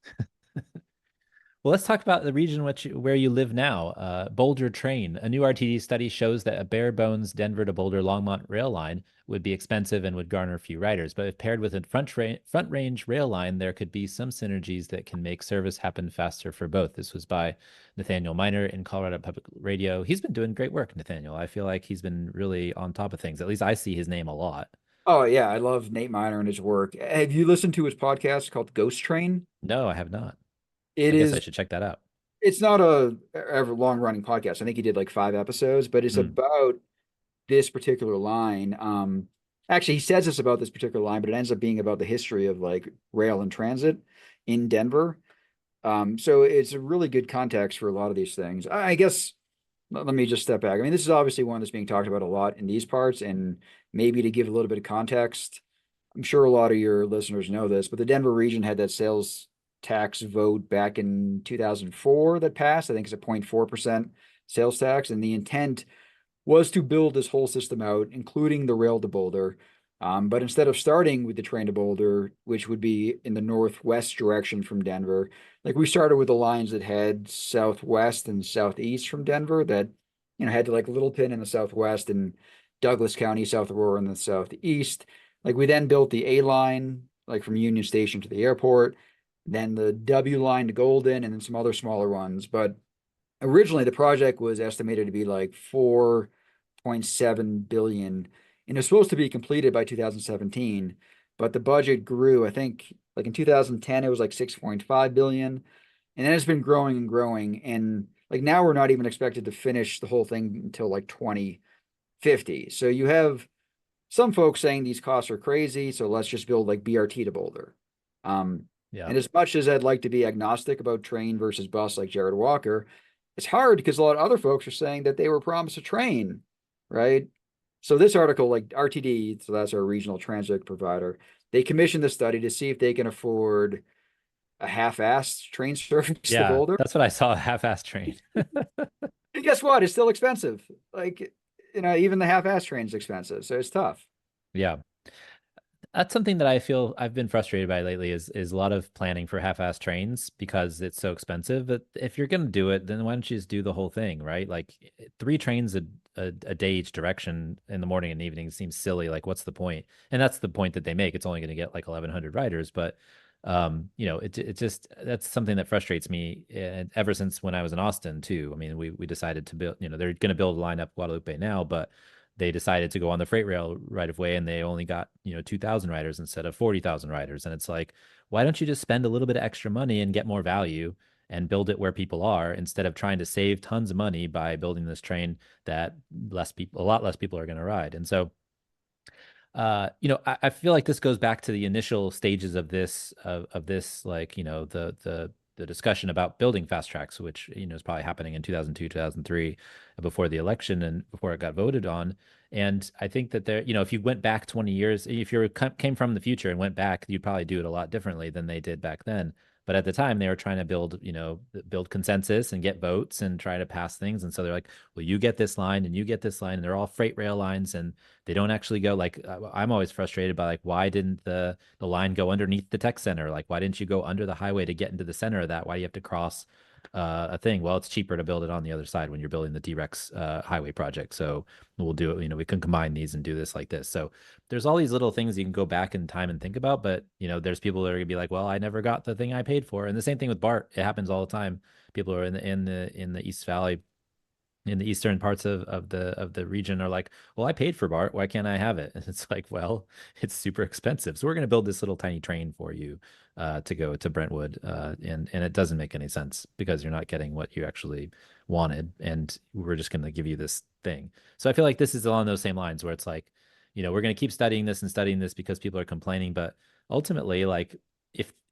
Well, let's talk about the region where you live now. Boulder train. A new RTD study shows that a bare bones Denver to Boulder Longmont rail line would be expensive and would garner few riders. But if paired with a front range rail line, there could be some synergies that can make service happen faster for both. This was by Nathaniel Miner in Colorado Public Radio. He's been doing great work, Nathaniel. I feel like he's been really on top of things. At least I see his name a lot. Oh yeah, I love Nate Miner and his work. Have you listened to his podcast called Ghost Train? No, I have not. It I guess I is should check that out. it's not a ever long running podcast. I think he did like 5 episodes, but it's Hmm. about this particular line. Actually, he says this about this particular line, but it ends up being about the history of like rail and transit in Denver. So it's a really good context for a lot of these things. I guess let me just step back. I mean, this is obviously one that's being talked about a lot in these parts, and maybe to give a little bit of context, I'm sure a lot of your listeners know this, but the Denver region had that sales tax vote back in 2004 that passed. I think it's a 0.4% sales tax, and the intent was to build this whole system out, including the rail to Boulder. But instead of starting with the train to Boulder, which would be in the northwest direction from Denver, like we started with the lines that head southwest and southeast from Denver that, head to like Littleton in the southwest and Douglas County, South Aurora in the southeast. Like we then built the A line, like from Union Station to the airport, then the W line to Golden, and then some other smaller ones. But originally the project was estimated to be like 4.7 billion and it was supposed to be completed by 2017, but the budget grew. I think like in 2010 it was like 6.5 billion, and then it's been growing and growing, and like now we're not even expected to finish the whole thing until like 2050. So you have some folks saying these costs are crazy, so let's just build like BRT to Boulder. Um, Yeah. and as much as I'd like to be agnostic about train versus bus like Jared Walker, it's hard because a lot of other folks are saying that they were promised a train, right? So this article, like RTD, so that's our regional transit provider, they commissioned the study to see if they can afford a half-assed train service to Yeah, Boulder. that's what I saw, a half-ass train. And guess what? It's still expensive. Like, even the half-assed train is expensive, so it's tough. Yeah. That's something that I feel I've been frustrated by lately is a lot of planning for half-ass trains because it's so expensive. But if you're gonna do it, then why don't you just do the whole thing, right? Like 3 trains a day each direction in the morning and evening seems silly. Like, what's the point? And that's the point that they make. It's only going to get like 1,100 riders, but it just that's something that frustrates me. And ever since when I was in Austin too. I mean, we decided to build. They're going to build a line up Guadalupe now, but they decided to go on the freight rail right of way, and they only got 2,000 riders instead of 40,000 riders. And it's like, why don't you just spend a little bit of extra money and get more value and build it where people are instead of trying to save tons of money by building this train that a lot less people are going to ride. And so I feel like this goes back to the initial stages of this, like, the discussion about building fast tracks, which, is probably happening in 2002, 2003, before the election and before it got voted on. And I think that if you went back 20 years, if you came from the future and went back, you'd probably do it a lot differently than they did back then. But at the time, they were trying to build consensus and get votes and try to pass things. And so they're like, well, you get this line and you get this line, and they're all freight rail lines, and they don't actually go like I'm always frustrated by like why didn't the line go underneath the tech center? Like why didn't you go under the highway to get into the center of that? Why do you have to cross a thing? Well, it's cheaper to build it on the other side when you're building the D-Rex highway project. So we'll do it. We can combine these and do this like this. So there's all these little things you can go back in time and think about. But there's people that are gonna be like, well, I never got the thing I paid for. And the same thing with BART. It happens all the time. People are in the East Valley, in the eastern parts of the region, are like, well, I paid for BART, why can't I have it? And it's like, well, it's super expensive, so we're going to build this little tiny train for you to go to Brentwood, and it doesn't make any sense because you're not getting what you actually wanted, and we're just going to give you this thing. So I feel like this is along those same lines where it's like, we're going to keep studying this and studying this because people are complaining, but ultimately, like,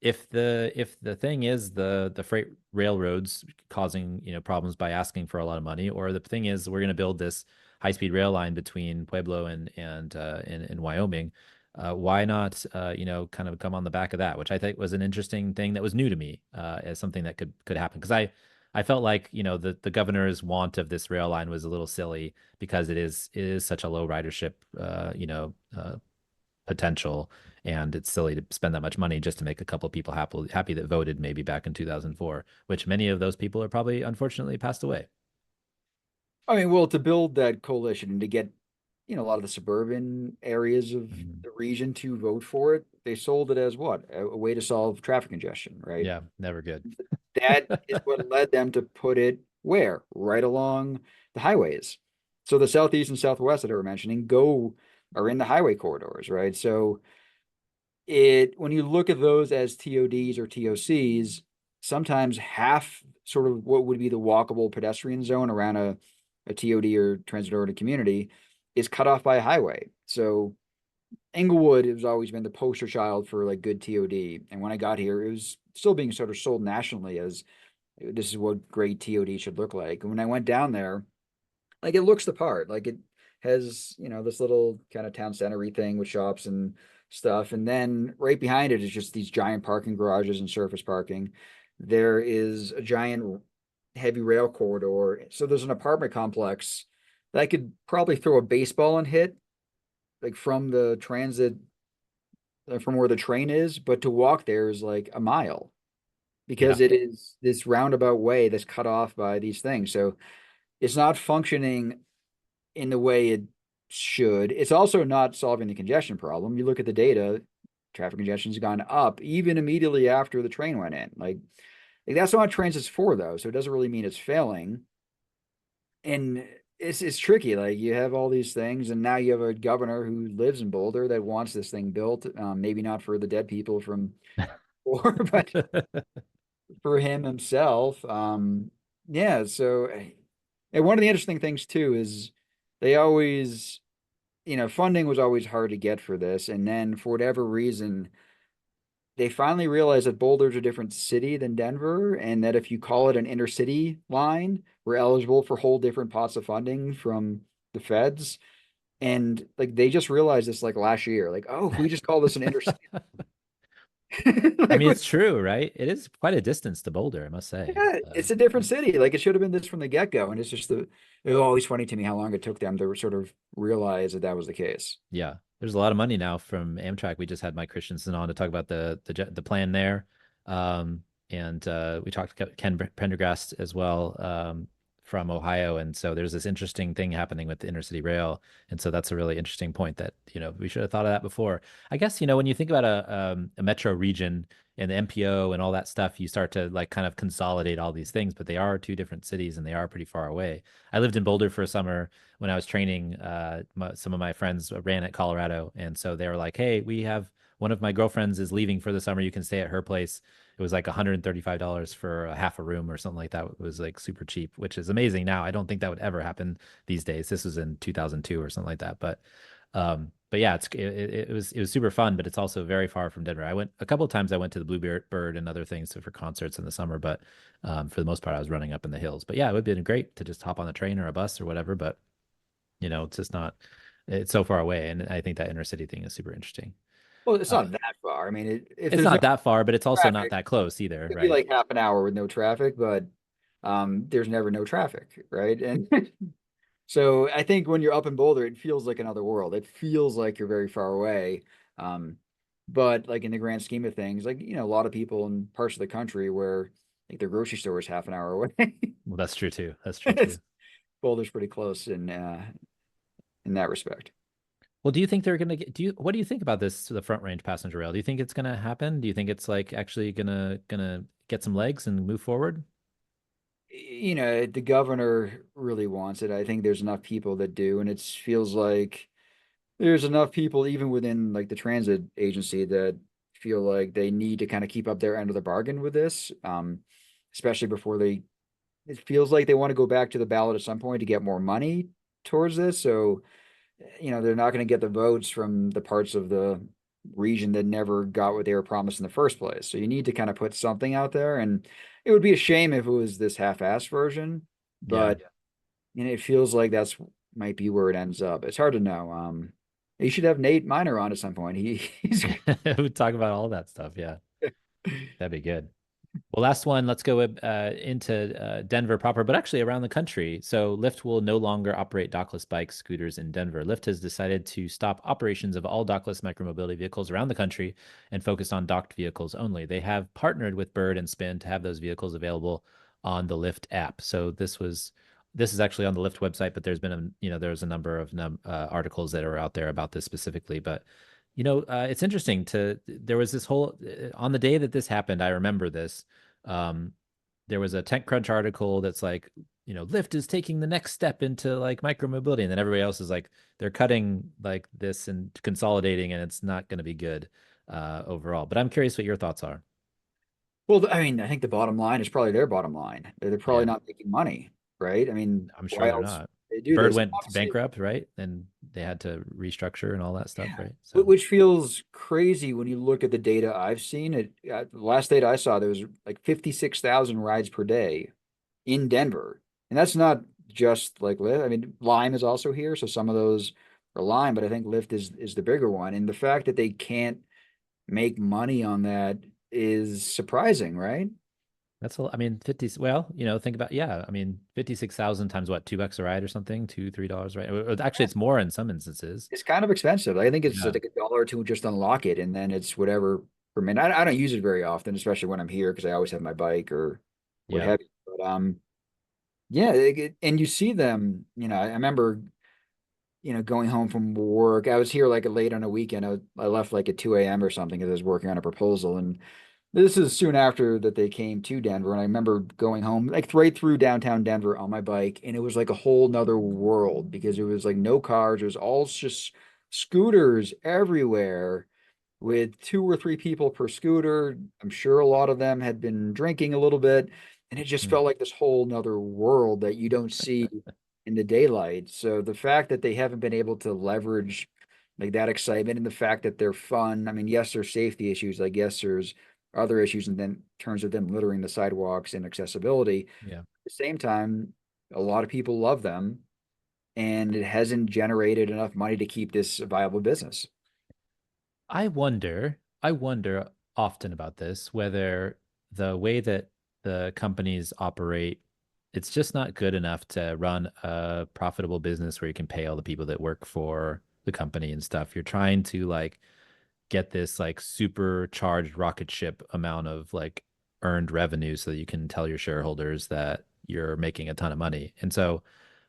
if the thing is the freight railroads causing problems by asking for a lot of money, or the thing is we're going to build this high-speed rail line between Pueblo and Wyoming, why not kind of come on the back of that, which I think was an interesting thing that was new to me, as something that could happen, because I felt like the governor's want of this rail line was a little silly because it is such a low ridership potential, and it's silly to spend that much money just to make a couple of people happy that voted maybe back in 2004, which many of those people are probably unfortunately passed away. I mean, well, to build that coalition and to get, a lot of the suburban areas of Mhm. the region to vote for it, they sold it as what? A way to solve traffic congestion, right? Yeah, never good. That is what led them to put it where? Right along the highways. So the southeast and southwest that I were mentioning are in the highway corridors, right? So when you look at those as TODs or TOCs, sometimes half sort of what would be the walkable pedestrian zone around a TOD or transit oriented community is cut off by a highway. So Englewood has always been the poster child for like good TOD. And when I got here, it was still being sort of sold nationally as this is what great TOD should look like. And when I went down there, like it looks the part. Like it has, this little kind of town centery thing with shops and stuff. And then right behind it is just these giant parking garages and surface parking. There is a giant heavy rail corridor. So there's an apartment complex that I could probably throw a baseball and hit, like from the transit, from where the train is, but to walk there is like a mile Yeah. because it is this roundabout way that's cut off by these things. So it's not functioning in the way it should. It's also not solving the congestion problem. You look at the data, traffic congestion has gone up even immediately after the train went in. Like that's not what transit's for, though. So it doesn't really mean it's failing. And it's tricky. Like you have all these things, and now you have a governor who lives in Boulder that wants this thing built. Maybe not for the dead people from before, but for him himself. Yeah. So, and one of the interesting things too is they always, funding was always hard to get for this. And then for whatever reason, they finally realized that Boulder's a different city than Denver, and that if you call it an intercity line, we're eligible for whole different pots of funding from the feds. And like they just realized this like last year, like, oh, if we just call this an intercity, I like mean, it's true, right? It is quite a distance to Boulder, I must say. yeah, it's a different city. Like it should have been this from the get-go. And it's just it was always funny to me how long it took them to sort of realize that that was the case. Yeah, there's a lot of money now from Amtrak. We just had Mike Christensen on to talk about the plan there, and we talked to Ken Pendergast as well, from Ohio, and so there's this interesting thing happening with the intercity rail, and so that's a really interesting point that we should have thought of that before. I guess when you think about a metro region and the MPO and all that stuff, you start to like kind of consolidate all these things, but they are two different cities and they are pretty far away. I lived in Boulder for a summer when I was training. Some of my friends ran at Colorado, and so they were like, "Hey, we have one of my girlfriends is leaving for the summer. You can stay at her place." It was like $135 for a half a room or something like that. It was like super cheap, which is amazing now. I don't think that would ever happen these days. This was in 2002 or something like that. But yeah, it was super fun, but it's also very far from Denver. I went a couple of times. I went to the Bluebird and other things for concerts in the summer, but for the most part, I was running up in the hills. But yeah, it would have been great to just hop on a train or a bus or whatever. But it's just not. It's so far away, and I think that inner city thing is super interesting. Well, it's Uh, not that far. I mean, if it's there's no not that far, but it's also not traffic, that close either, it could be right? like half an hour with no traffic, but there's never no traffic, right? And so I think when you're up in Boulder, it feels like another world. It feels like you're very far away. Um, but like in the grand scheme of things, like a lot of people in parts of the country where like their grocery store is half an hour away. Well, that's true too. That's true It's too. Boulder's pretty close in that respect. Well, do you think they're gonna get, what do you think about this, the Front Range passenger rail? Do you think it's gonna happen? Do you think it's like actually gonna get some legs and move forward? The governor really wants it. I think there's enough people that do, and it feels like there's enough people even within like the transit agency that feel like they need to kind of keep up their end of the bargain with this, especially before it feels like they want to go back to the ballot at some point to get more money towards this. So, they're not going to get the votes from the parts of the region that never got what they were promised in the first place. So you need to kind of put something out there. And it would be a shame if it was this half-assed version, Yeah. but it feels like that's might be where it ends up. It's hard to know. You should have Nate Miner on at some point. He's We talk about all that stuff. Yeah, that'd be good. Well, last one, let's go into Denver proper, but actually around the country. So Lyft will no longer operate dockless bikes, scooters in Denver. Lyft has decided to stop operations of all dockless micromobility vehicles around the country and focus on docked vehicles only. They have partnered with Bird and Spin to have those vehicles available on the Lyft app. So this is actually on the Lyft website, but there's a number of articles that are out there about this specifically. But it's interesting there was this whole on the day that this happened, I remember this. Um, there was a TechCrunch article that's like, Lyft is taking the next step into like micromobility, and then everybody else is like, they're cutting like this and consolidating, and it's not going to be good overall. But I'm curious what your thoughts are. well, I mean, I think the bottom line is probably their bottom line. They're probably Yeah, not making money, right? I mean, I'm sure why they're else not. they do Bird this? went Obviously, bankrupt, right? And they had to restructure and all that stuff, yeah. right? So Which feels crazy when you look at the data I've seen. The last data I saw, there was like 56,000 rides per day in Denver. And that's not just like Lyft. I mean, Lime is also here, so some of those are Lime, but I think Lyft is the bigger one. And the fact that they can't make money on that is surprising, right? I mean, 50, well, think about, yeah, I mean, 56,000 times what, $2 a ride or something, $3, right? Actually, Yeah. it's more in some instances. It's kind of expensive. I think it's Yeah. like $1 or two just unlock it, and then it's whatever per minute. I don't use it very often, especially when I'm here because I always have my bike or what Yeah. have you. But yeah, and you see them. I remember going home from work. I was here like late on a weekend. I left like at 2 a.m. or something because I was working on a proposal. And this is soon after that they came to Denver. And I remember going home like right through downtown Denver on my bike. And it was like a whole nother world because it was like no cars. It was all just scooters everywhere with two or three people per scooter. I'm sure a lot of them had been drinking a little bit, and it just Hmm. felt like this whole nother world that you don't see in the daylight. So the fact that they haven't been able to leverage like that excitement and the fact that they're fun. I mean, yes, there's safety issues. I guess there's other issues in terms of them littering the sidewalks and accessibility. Yeah. At the same time, a lot of people love them, and it hasn't generated enough money to keep this a viable business. I wonder often about this, whether the way that the companies operate, it's just not good enough to run a profitable business where you can pay all the people that work for the company and stuff. You're trying to like get this like supercharged rocket ship amount of like earned revenue so that you can tell your shareholders that you're making a ton of money. And so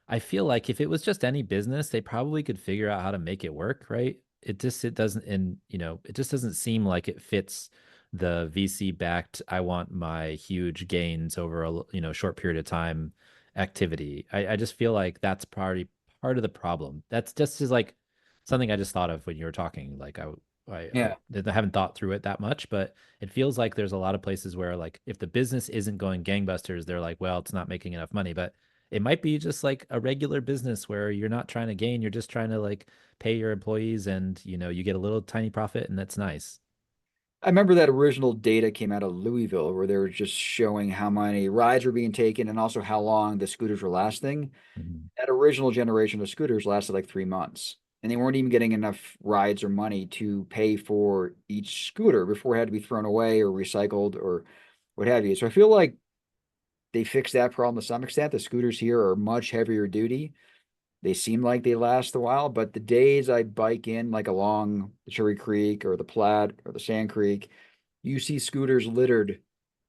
I feel like if it was just any business, they probably could figure out how to make it work, right? It doesn't, and it just doesn't seem like it fits the VC backed, I want my huge gains over a short period of time activity. I just feel like that's probably part of the problem. That's just is like something I just thought of when you were talking. Like Yeah. I haven't thought through it that much, but it feels like there's a lot of places where like if the business isn't going gangbusters, they're like, well, it's not making enough money. But it might be just like a regular business where you're not trying to gain, you're just trying to like pay your employees and you get a little tiny profit and that's nice. I remember that original data came out of Louisville where they were just showing how many rides were being taken and also how long the scooters were lasting. Mhm. That original generation of scooters lasted like 3 months, and they weren't even getting enough rides or money to pay for each scooter before it had to be thrown away or recycled or what have you. So I feel like they fixed that problem to some extent. The scooters here are much heavier duty. They seem like they last a while, but the days I bike in, like along the Cherry Creek or the Platte or the Sand Creek, you see scooters littered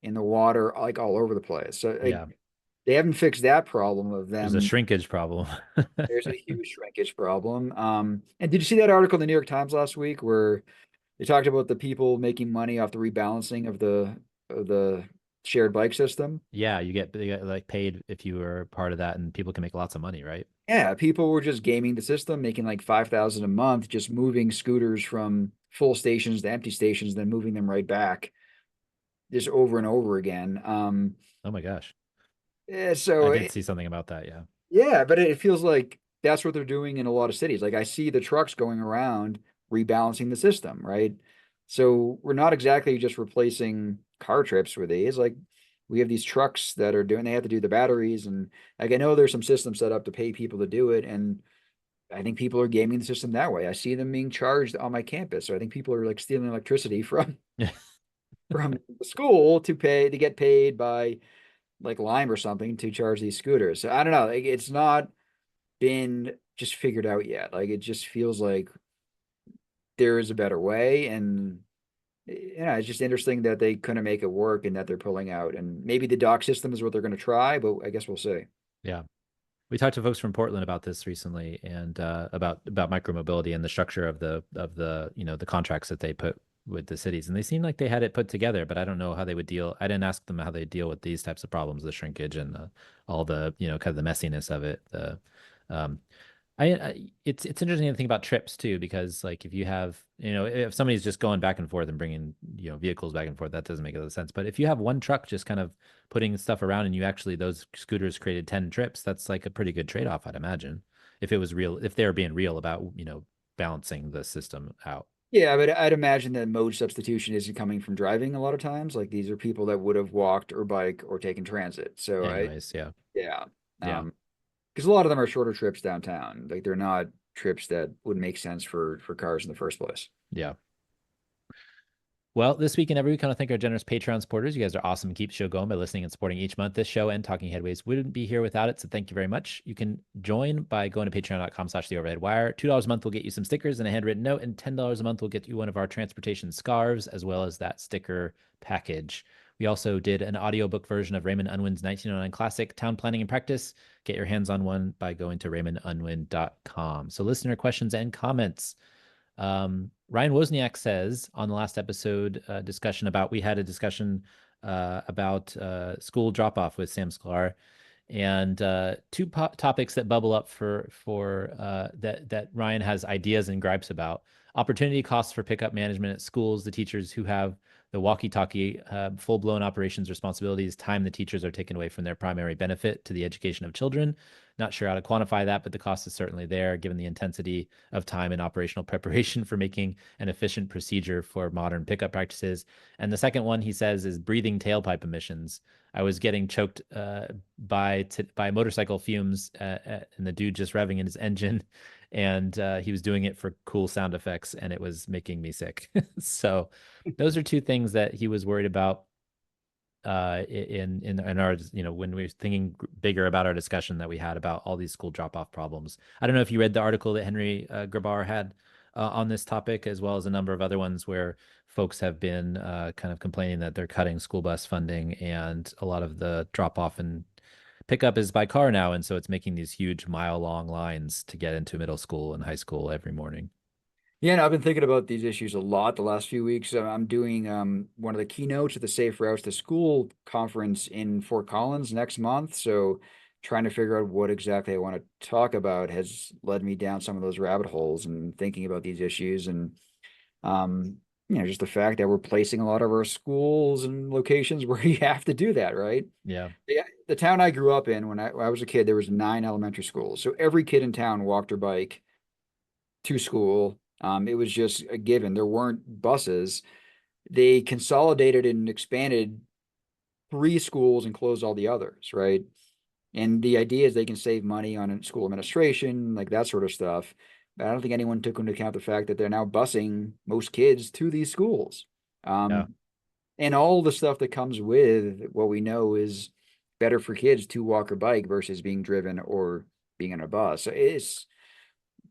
in the water, like all over the place. So like, Yeah, they haven't fixed that problem of there's a them. shrinkage problem. There's a huge shrinkage problem. And did you see that article in the New York Times last week where they talked about the people making money off the rebalancing of the shared bike system? Yeah, you get like paid if you were part of that and people can make lots of money, right? Yeah, people were just gaming the system, making like 5,000 a month, just moving scooters from full stations to empty stations, then moving them right back, just over and over again. Oh my gosh. Yeah, I so did see something about that, yeah. yeah, but it feels like that's what they're doing in a lot of cities. Like I see the trucks going around rebalancing the system, right? So we're not exactly just replacing car trips with these. Like we have these trucks that are doing, they have to do the batteries. And like I know there's some systems set up to pay people to do it. And I think people are gaming the system that way. I see them being charged on my campus. So I think people are like stealing electricity from from the school to get paid by like Lime or something to charge these scooters. So I don't know. Like, it's not been just figured out yet. Like it just feels like there is a better way, and it's just interesting that they couldn't make it work and that they're pulling out. And maybe the dock system is what they're going to try, but I guess we'll see. Yeah. We talked to folks from Portland about this recently and about micromobility and the structure of the the contracts that they put with the cities. And they seemed like they had it put together, but I don't know how they would deal. I didn't ask them how they deal with these types of problems, the shrinkage and all the, kind of the messiness of it. Um, it's interesting to think about trips too, because like if you have, if somebody's just going back and forth and bringing, vehicles back and forth, that doesn't make a lot of sense. But if you have one truck just kind of putting stuff around and you actually, those scooters created 10 trips, that's like a pretty good trade-off, I'd imagine. If it was real, if they were being real about, balancing the system out. Yeah, but I'd imagine that mode substitution isn't coming from driving a lot of times. Like these are people that would have walked or bike or taken transit. So Anyways, yeah. yeah. Yeah. Because a lot of them are shorter trips downtown. Like they're not trips that would make sense for cars in the first place. Yeah. Well, this week and every week, I want to thank our generous Patreon supporters. You guys are awesome. Keep the show going by listening and supporting each month. This show and Talking Headways wouldn't be here without it. So thank you very much. You can join by going to patreon.com/the overhead wire. $2 a month will get you some stickers and a handwritten note, and $10 a month will get you one of our transportation scarves, as well as that sticker package. We also did an audiobook version of Raymond Unwin's 1909 classic, Town Planning and Practice. Get your hands on one by going to raymondunwin.com. So listener questions and comments. Ryan Wozniak says on the last episode discussion about, we had a discussion about school drop off with Sam Sklar, and two topics that bubble up for that Ryan has ideas and gripes about: opportunity costs for pickup management at schools, the teachers who have the walkie-talkie full-blown operations responsibilities, time the teachers are taken away from their primary benefit to the education of children. Not sure how to quantify that, but the cost is certainly there given the intensity of time and operational preparation for making an efficient procedure for modern pickup practices. And the second one he says is breathing tailpipe emissions. I was getting choked by motorcycle fumes, and the dude just revving in his engine, and he was doing it for cool sound effects, and it was making me sick. So those are two things that he was worried about in our, when we were thinking bigger about our discussion that we had about all these school drop off problems. I don't know if you read the article that Henry Grabar had on this topic, as well as a number of other ones where folks have been kind of complaining that they're cutting school bus funding, and a lot of the drop off and pickup is by car now, and so it's making these huge mile-long lines to get into middle school and high school every morning. Yeah, and I've been thinking about these issues a lot the last few weeks. I'm doing one of the keynotes at the Safe Routes to School conference in Fort Collins next month. So trying to figure out what exactly I want to talk about has led me down some of those rabbit holes and thinking about these issues and um, just the fact that we're placing a lot of our schools and locations where you have to do that, right? Yeah, Yeah, the town I grew up in when I was a kid, there was 9 elementary schools. So every kid in town walked or bike to school. It was just a given. There weren't buses. They consolidated and expanded 3 schools and closed all the others, right? And the idea is they can save money on school administration, like that sort of stuff. But I don't think anyone took into account the fact that they're now busing most kids to these schools. yeah. Um, and all the stuff that comes with what we know is better for kids to walk or bike versus being driven or being on a bus. So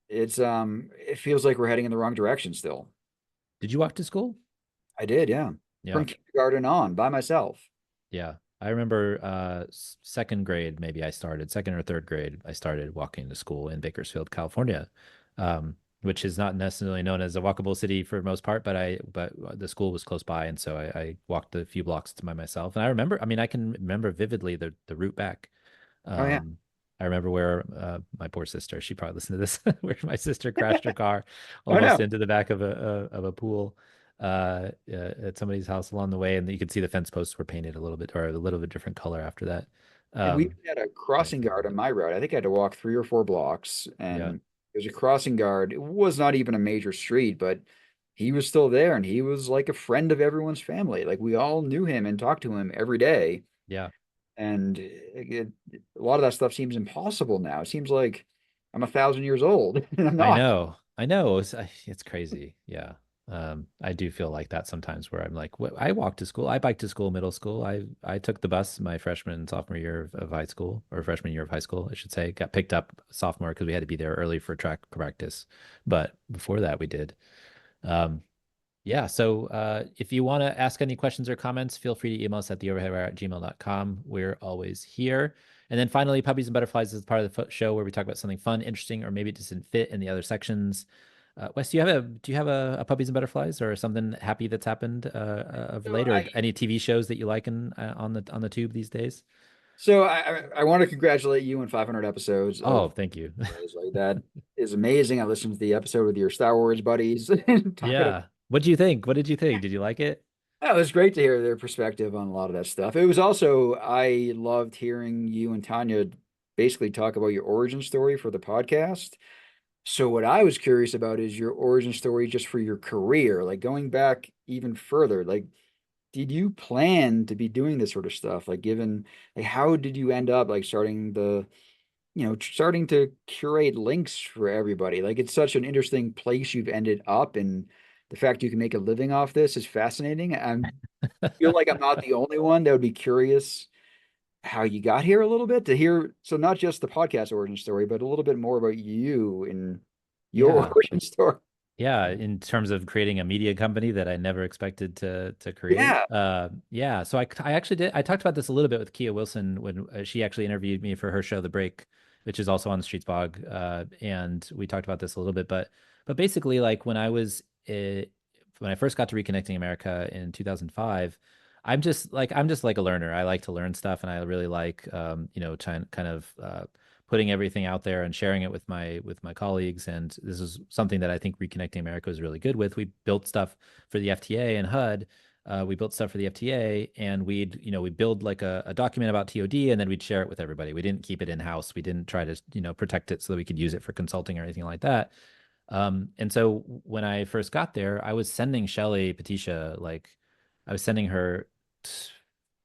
it feels like we're heading in the wrong direction still. Did you walk to school? I did, yeah. Yeah. From kindergarten on by myself. Yeah. I remember second grade, maybe I started, second or third grade, I started walking to school in Bakersfield, California, which is not necessarily known as a walkable city for most part, but the school was close by, and so I walked a few blocks by myself. And I remember, I mean, I can remember vividly the route back. Oh yeah. Um, I remember where my poor sister, she probably listened to this, where my sister crashed her car Oh almost no. into the back of a pool at somebody's house along the way, and you could see the fence posts were painted a little bit or a little bit different color after that. And we Um, had a but crossing guard on my route. I think I had to walk 3 or 4 blocks, yeah, and there's a crossing guard. It was not even a major street, but he was still there, and he was like a friend of everyone's family. Like we all knew him and talked to him every day. yeah, And a lot of that stuff seems impossible now. It seems like I'm 1,000 years old, and I'm I not. know, I know, it's crazy. Yeah. I do feel like that sometimes where I'm like, what, I walked to school, I biked to school, middle school. I took the bus my freshman and sophomore year of high school, or freshman year of high school, I should say. Got picked up sophomore because we had to be there early for track practice. But before that, we did. Um, Yeah, so if you want to ask any questions or comments, feel free to email us at theoverheadwire@gmail.com. We're always here. And then finally, Puppies and Butterflies is part of the show where we talk about something fun, interesting, or maybe it doesn't fit in the other sections. Wes, do you have a Puppies and Butterflies or something happy that's happened of So late, or I any TV shows that you like in on the tube these days? so I want to congratulate you on 500 episodes Oh, of thank you. like that is amazing. I listened to the episode with your Star Wars buddies and talking about Yeah. What do you think? What did you think? Did you like it? it was great to hear their perspective on a lot of that stuff. It was also I loved hearing you and Tanya basically talk about your origin story for the podcast. So what I was curious about is your origin story just for your career, like going back even further. Like, did you plan to be doing this sort of stuff? Like, given like how did you end up like starting to curate links for everybody? Like, it's such an interesting place you've ended up, and the fact you can make a living off this is fascinating. I feel like I'm not the only one that would be curious how you got here a little bit to hear. So not just the podcast origin story, but a little bit more about you and your Yeah. origin story. Yeah, in terms of creating a media company that I never expected to create. Yeah. Yeah, so I actually did. I talked about this a little bit with Kia Wilson when she actually interviewed me for her show, The Break, which is also on the Streets Blog. And we talked about this a little bit, but basically, like when I first got to Reconnecting America in 2005, I'm just like a learner. I like to learn stuff, and I really like trying kind of putting everything out there and sharing it with my colleagues. And this is something that I think Reconnecting America is really good with. We built stuff for the FTA and HUD. We built stuff for the FTA, and we'd build like a document about TOD, and then we'd share it with everybody. We didn't keep it in house. We didn't try to protect it so that we could use it for consulting or anything like that. And so when I first got there, I was sending Shelly Patricia, like I was sending her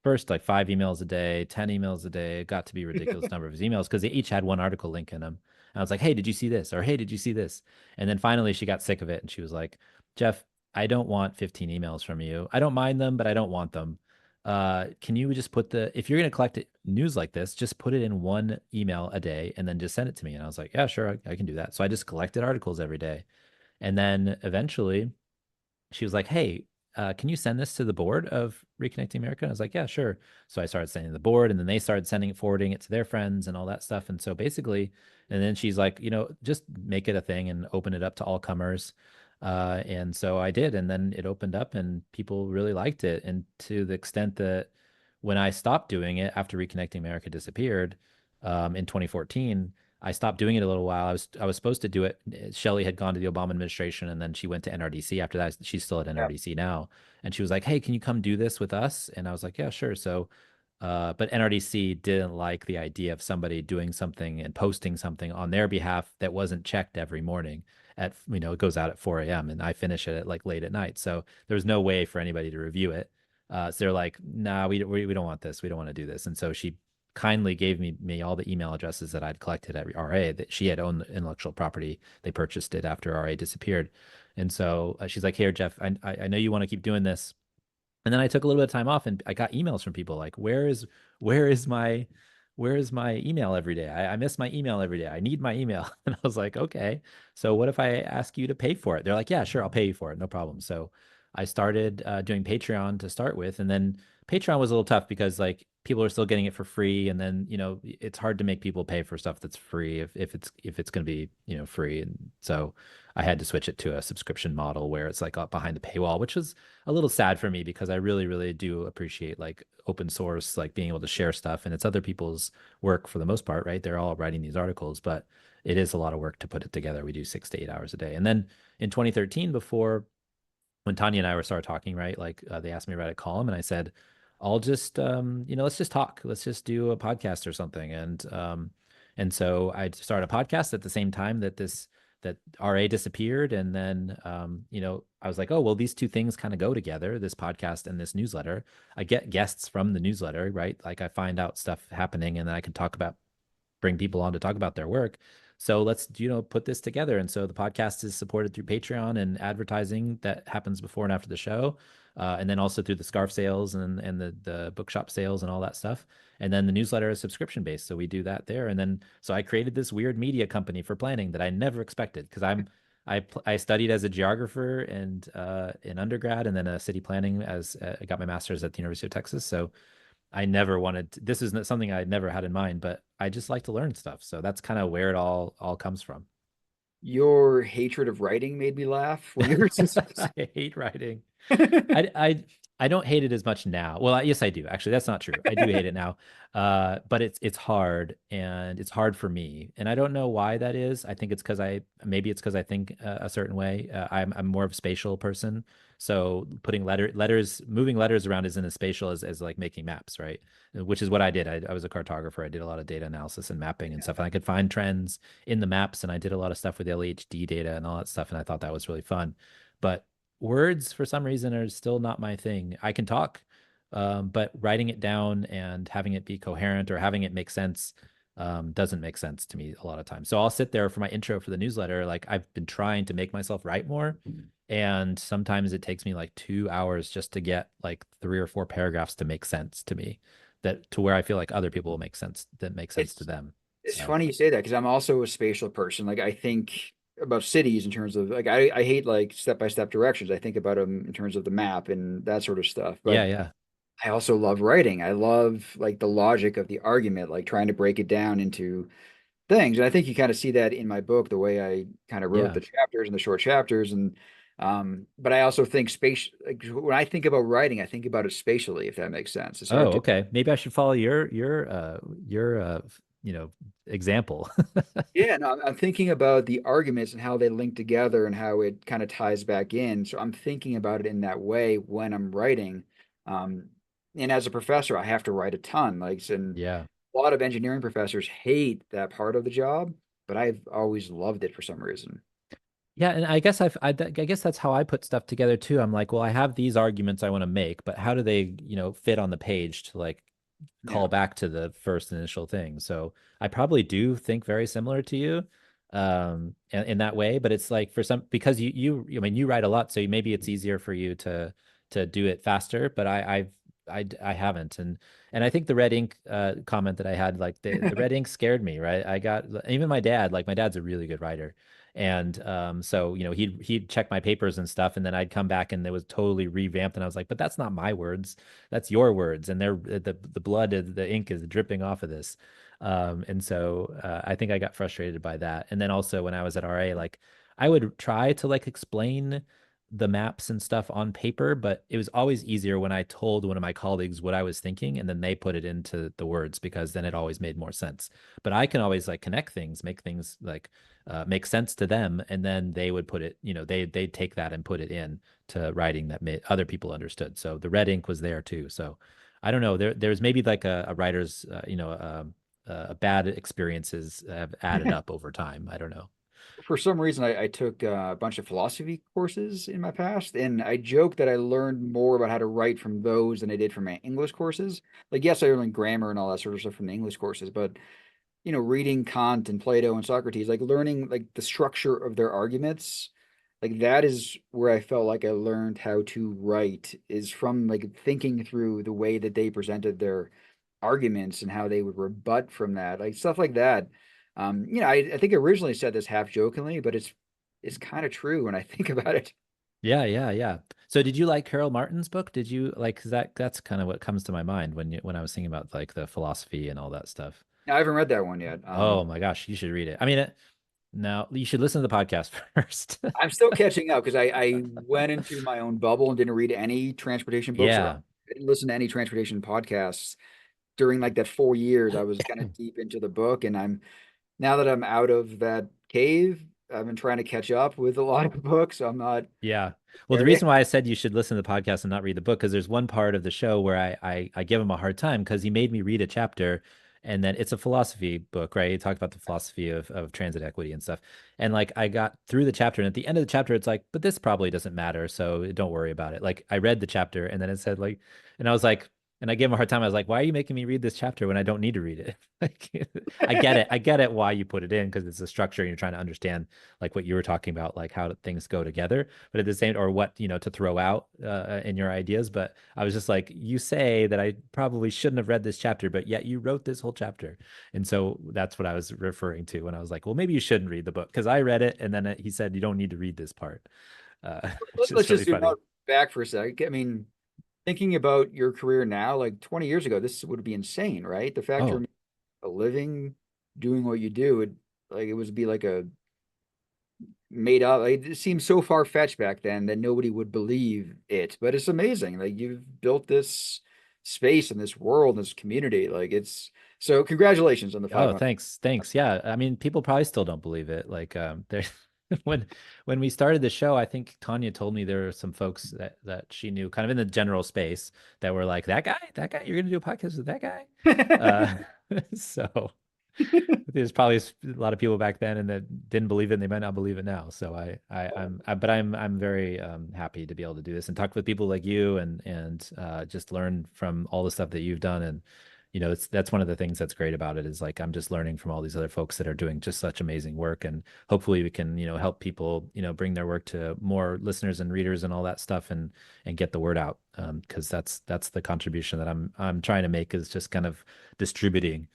first like 5 emails a day, 10 emails a day. It got to be a ridiculous number of his emails because they each had one article link in them. And I was like, hey, did you see this? Or hey, did you see this? And then finally she got sick of it and she was like, Jeff, I don't want 15 emails from you. I don't mind them, but I don't want them. Can you just if you're going to collect news like this, just put it in one email a day and then just send it to me. And I was like, yeah, sure, I can do that. So I just collected articles every day. And then eventually she was like, hey, can you send this to the board of Reconnecting America? And I was like, yeah, sure. So I started sending the board, and then they started forwarding it to their friends and all that stuff. And so basically, and then she's like, just make it a thing and open it up to all comers. And so I did, and then it opened up, and people really liked it. And to the extent that when I stopped doing it after Reconnecting America disappeared, in 2014, I stopped doing it a little while. I was supposed to do it. Shelley had gone to the Obama administration, and then she went to NRDC after that. She's still at Yeah. NRDC now, and she was like, "Hey, can you come do this with us?" And I was like, "Yeah, sure." So, but NRDC didn't like the idea of somebody doing something and posting something on their behalf that wasn't checked every morning. It goes out at 4 a.m. and I finish it at like late at night. So there was no way for anybody to review it. So they're like, "Nah, we don't want this. We don't want to do this." And so she kindly gave me all the email addresses that I'd collected at RA, that she had owned the intellectual property. They purchased it after RA disappeared. And so she's like, "Here, Jeff, I know you want to keep doing this." And then I took a little bit of time off, and I got emails from people like, where is my email every day? I miss my email every day. I need my email." And I was like, okay, so what if I ask you to pay for it? They're like, yeah, sure, I'll pay you for it. No problem. So I started doing Patreon to start with. And then Patreon was a little tough because like people are still getting it for free. And then, it's hard to make people pay for stuff that's free if it's going to be, free. And so I had to switch it to a subscription model where it's like up behind the paywall, which was a little sad for me because I really, really do appreciate like open source, like being able to share stuff. And it's other people's work for the most part, right? They're all writing these articles, but it is a lot of work to put it together. We do 6 to 8 hours a day. And then in 2013, before when Tanya and I were started talking, right? Like they asked me to write a column, and I said, "I'll just, let's just talk. Let's just do a podcast or something." And so I started a podcast at the same time that RA disappeared, and then, I was like, "Oh, well, these two things kind of go together: this podcast and this newsletter." I get guests from the newsletter, right? Like I find out stuff happening, and then I can bring people on to talk about their work. So let's, put this together. And so the podcast is supported through Patreon and advertising that happens before and after the show. And then also through the scarf sales and the bookshop sales and all that stuff. And then the newsletter is subscription based. So we do that there. And then, so I created this weird media company for planning that I never expected because I studied as a geographer and in undergrad, and then a city planning as I got my master's at the University of Texas. So I never this is something I never had in mind, but I just like to learn stuff. So that's kind of where it all comes from. Your hatred of writing made me laugh when you were I hate writing. I I don't hate it as much now. Well, yes, I do. Actually, that's not true. I do hate it now. But it's hard, and it's hard for me, and I don't know why that is. I think it's because maybe it's because I think a certain way. I'm more of a spatial person, so putting moving letters around isn't as spatial as like making maps, right? Which is what I did. I was a cartographer. I did a lot of data analysis and mapping and stuff, and I could find trends in the maps, and I did a lot of stuff with LHD data and all that stuff, and I thought that was really fun. But words for some reason are still not my thing. I can talk, but writing it down and having it be coherent or having it make sense doesn't make sense to me a lot of times. So I'll sit there for my intro for the newsletter. Like I've been trying to make myself write more. And sometimes it takes me like 2 hours just to get like 3 or 4 paragraphs to make sense to me, that to where I feel like other people will make sense that make sense to It's them. it's So funny you say that because I'm also a spatial person. Like I think about cities in terms of like I hate like step-by-step directions. I think about them in terms of the map and that sort of stuff. yeah, But yeah, I also love writing. I love like the logic of the argument, like trying to break it down into things. And I think you kind of see that in my book, the way I kind of wrote yeah. the chapters and the short chapters. And but I also think space like when I think about writing, I think about it spatially, if that makes sense. It's hard Oh, to okay. Maybe I should follow your you know example. yeah, no, I'm thinking about the arguments and how they link together and how it kind of ties back in. So I'm thinking about it in that way when I'm writing. Um, and as a professor, I have to write a ton. And Yeah. a lot of engineering professors hate that part of the job, but I've always loved it for some reason. Yeah, and I guess that's how I put stuff together too. I'm like, well, I have these arguments I want to make, but how do they, fit on the page to like call Yeah. back to the first initial thing? So I probably do think very similar to you, in that way. But it's like for some because I mean, you write a lot, so maybe it's easier for you to do it faster. But I've I haven't, and I think the red ink comment that I had, like the red ink scared me, right? I got even my dad, like my dad's a really good writer, and so he'd check my papers and stuff, and then I'd come back and it was totally revamped, and I was like, but that's not my words, that's your words, and they're the blood, the ink is dripping off of this, and so I think I got frustrated by that, and then also when I was at RA, like I would try to like explain the maps and stuff on paper, but it was always easier when I told one of my colleagues what I was thinking and then they put it into the words because then it always made more sense. But I can always like connect things, make things like make sense to them, and then they would put it, they'd take that and put it in to writing that made other people understood. So the red ink was there too. So I don't know. There's maybe like a writer's, bad experiences have added up over time. I don't know. For some reason, I took a bunch of philosophy courses in my past, and I joke that I learned more about how to write from those than I did from my English courses. Like, yes, I learned grammar and all that sort of stuff from the English courses, but reading Kant and Plato and Socrates, like learning like the structure of their arguments, like that is where I felt like I learned how to write, is from like thinking through the way that they presented their arguments and how they would rebut from that, like stuff like that. I think I originally said this half jokingly, but it's kind of true when I think about it. Yeah, yeah, yeah. So did you like Carol Martin's book? Did you like 'cause that's kind of what comes to my mind when I was thinking about like the philosophy and all that stuff. I haven't read that one yet. Oh my gosh, you should read it. I mean, no, you should listen to the podcast first. I'm still catching up because I went into my own bubble and didn't read any transportation books, or I Yeah. didn't listen to any transportation podcasts during like that 4 years. I was kind of deep into the book, and now that I'm out of that cave, I've been trying to catch up with a lot of books. So I'm not Yeah. Well, the there yet. reason why I said you should listen to the podcast and not read the book, because there's one part of the show where I give him a hard time because he made me read a chapter and then it's a philosophy book, right? He talked about the philosophy of transit equity and stuff. And like I got through the chapter and at the end of the chapter, it's like, but this probably doesn't matter. So don't worry about it. Like I read the chapter and then it said like, and I was like, and I gave him a hard time. I was like, why are you making me read this chapter when I don't need to read it? Like, I get it. I get it why you put it in because it's a structure and you're trying to understand like what you were talking about, like how things go together, but at the same, or what, to throw out in your ideas. But I was just like, you say that I probably shouldn't have read this chapter, but yet you wrote this whole chapter. And so that's what I was referring to when I was like, well, maybe you shouldn't read the book because I read it. And then he said, you don't need to read this part, which Let's is really just zoom funny. out back for a sec. I mean, thinking about your career now, like 20 years ago, this would be insane, right? The fact you're Oh, making a living doing what you do, it would be like a made up. Like, it seems so far fetched back then that nobody would believe it. But it's amazing. Like you've built this space and this world, this community. Like it's so congratulations on the oh, 500. thanks. Thanks. Yeah. I mean, people probably still don't believe it. Like, there, when when we started the show, I think Tanya told me there were some folks that she knew kind of in the general space that were like, that guy, you're gonna do a podcast with that guy. Uh, so there's probably a lot of people back then and that didn't believe it and they might not believe it now. So but I'm very happy to be able to do this and talk with people like you and just learn from all the stuff that you've done. And that's one of the things that's great about it is like I'm just learning from all these other folks that are doing just such amazing work. And hopefully we can, help people, bring their work to more listeners and readers and all that stuff and get the word out. Because that's the contribution that I'm trying to make is just kind of distributing.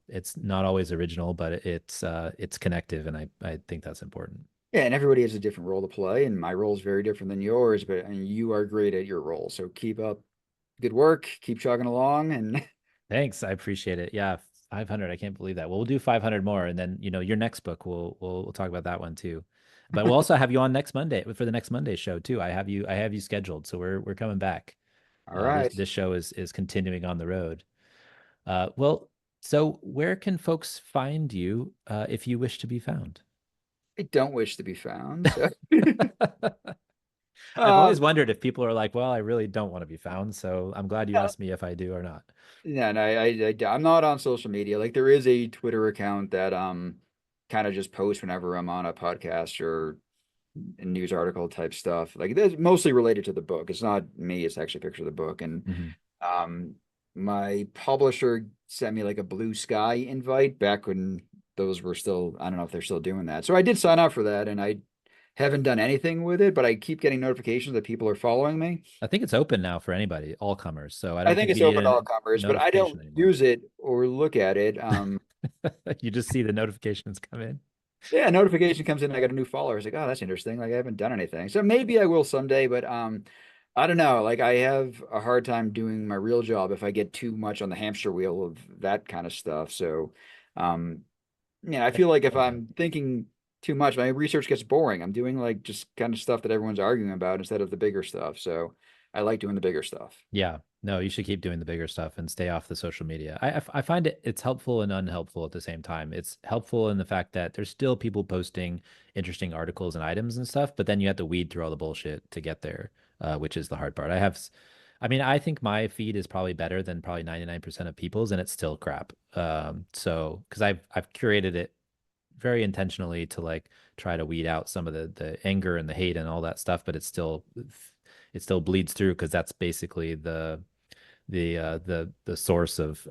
It's not always original, but it's connective, and I think that's important. Yeah, and everybody has a different role to play, and my role is very different than yours, but I mean, you are great at your role. So keep up good work, keep chugging along, and Thanks, I appreciate it. Yeah, 500. I can't believe that. Well, we'll do 500 more, and then your next book, we'll talk about that one too. But we'll also have you on next Monday for the next Monday show too. I have you scheduled, so we're coming back. all This right. this show is continuing on the road. Well, so where can folks find you if you wish to be found? I don't wish to be found. So I've uh always wondered if people are like, well, I really don't want to be found. So I'm glad you no, asked me if I do or not. no, I'm not on social media. Like there is a Twitter account that kind of just posts whenever I'm on a podcast or a news article type stuff. Like it's mostly related to the book. It's not me, it's actually a picture of the book. And Mhm. um my publisher sent me like a Blue Sky invite back when those were still, I don't know if they're still doing that. So I did sign up for that, and I haven't done anything with it, but I keep getting notifications that people are following me. I think it's open now for anybody, all comers. So I I don't think think it's you need open to a all comers, but I notification don't anymore. use it or look at it. You just see the notifications come in. Yeah, notification comes in. I got a new follower. It's like, oh, that's interesting. Like I haven't done anything, so maybe I will someday. But I don't know. Like I have a hard time doing my real job if I get too much on the hamster wheel of that kind of stuff. So, um, yeah, I feel like if Yeah. I'm thinking too much, my research gets boring. I'm doing like just kind of stuff that everyone's arguing about instead of the bigger stuff. So I like doing the bigger stuff. Yeah. No, you should keep doing the bigger stuff and stay off the social media. I find it's helpful and unhelpful at the same time. It's helpful in the fact that there's still people posting interesting articles and items and stuff, but then you have to weed through all the bullshit to get there, which is the hard part. I mean, I think my feed is probably better than probably 99% of people's, and it's still crap. So because I've curated it very intentionally to like try to weed out some of the anger and the hate and all that stuff, but it still bleeds through because that's basically the source of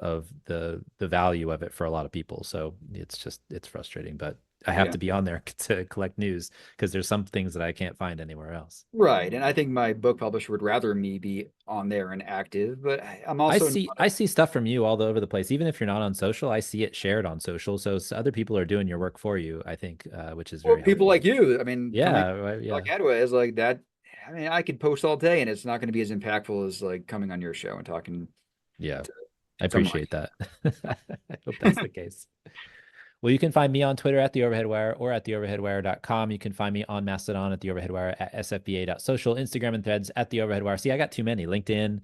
the value of it for a lot of people. So it's frustrating, but I have Yeah. to be on there to collect news because there's some things that I can't find anywhere else. Right. And I think my book publisher would rather me be on there and active, but I'm also not I see stuff from you all over the place. Even if you're not on social, I see it shared on social. So other people are doing your work for you, I think, which is well, very people helpful. like you. I mean, coming Yeah, right, like yeah, Edward is like that. I mean, I could post all day and it's not going to be as impactful as like coming on your show and talking yeah. to I someone appreciate like that. I hope that's the case. Well, you can find me on Twitter at the Overhead Wire or at theoverheadwire.com. You can find me on Mastodon at the Overhead Wire at sfba.social, Instagram and Threads at the Overhead Wire. See, I got too many. LinkedIn.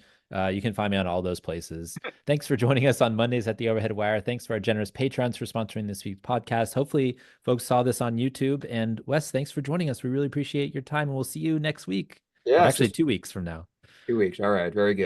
You can find me on all those places. Thanks for joining us on Mondays at the Overhead Wire. Thanks for our generous patrons for sponsoring this week's podcast. Hopefully, folks saw this on YouTube. And Wes, thanks for joining us. We really appreciate your time, and we'll see you next week, or Yes, actually this 2 weeks from now. 2 weeks. All right. Very good.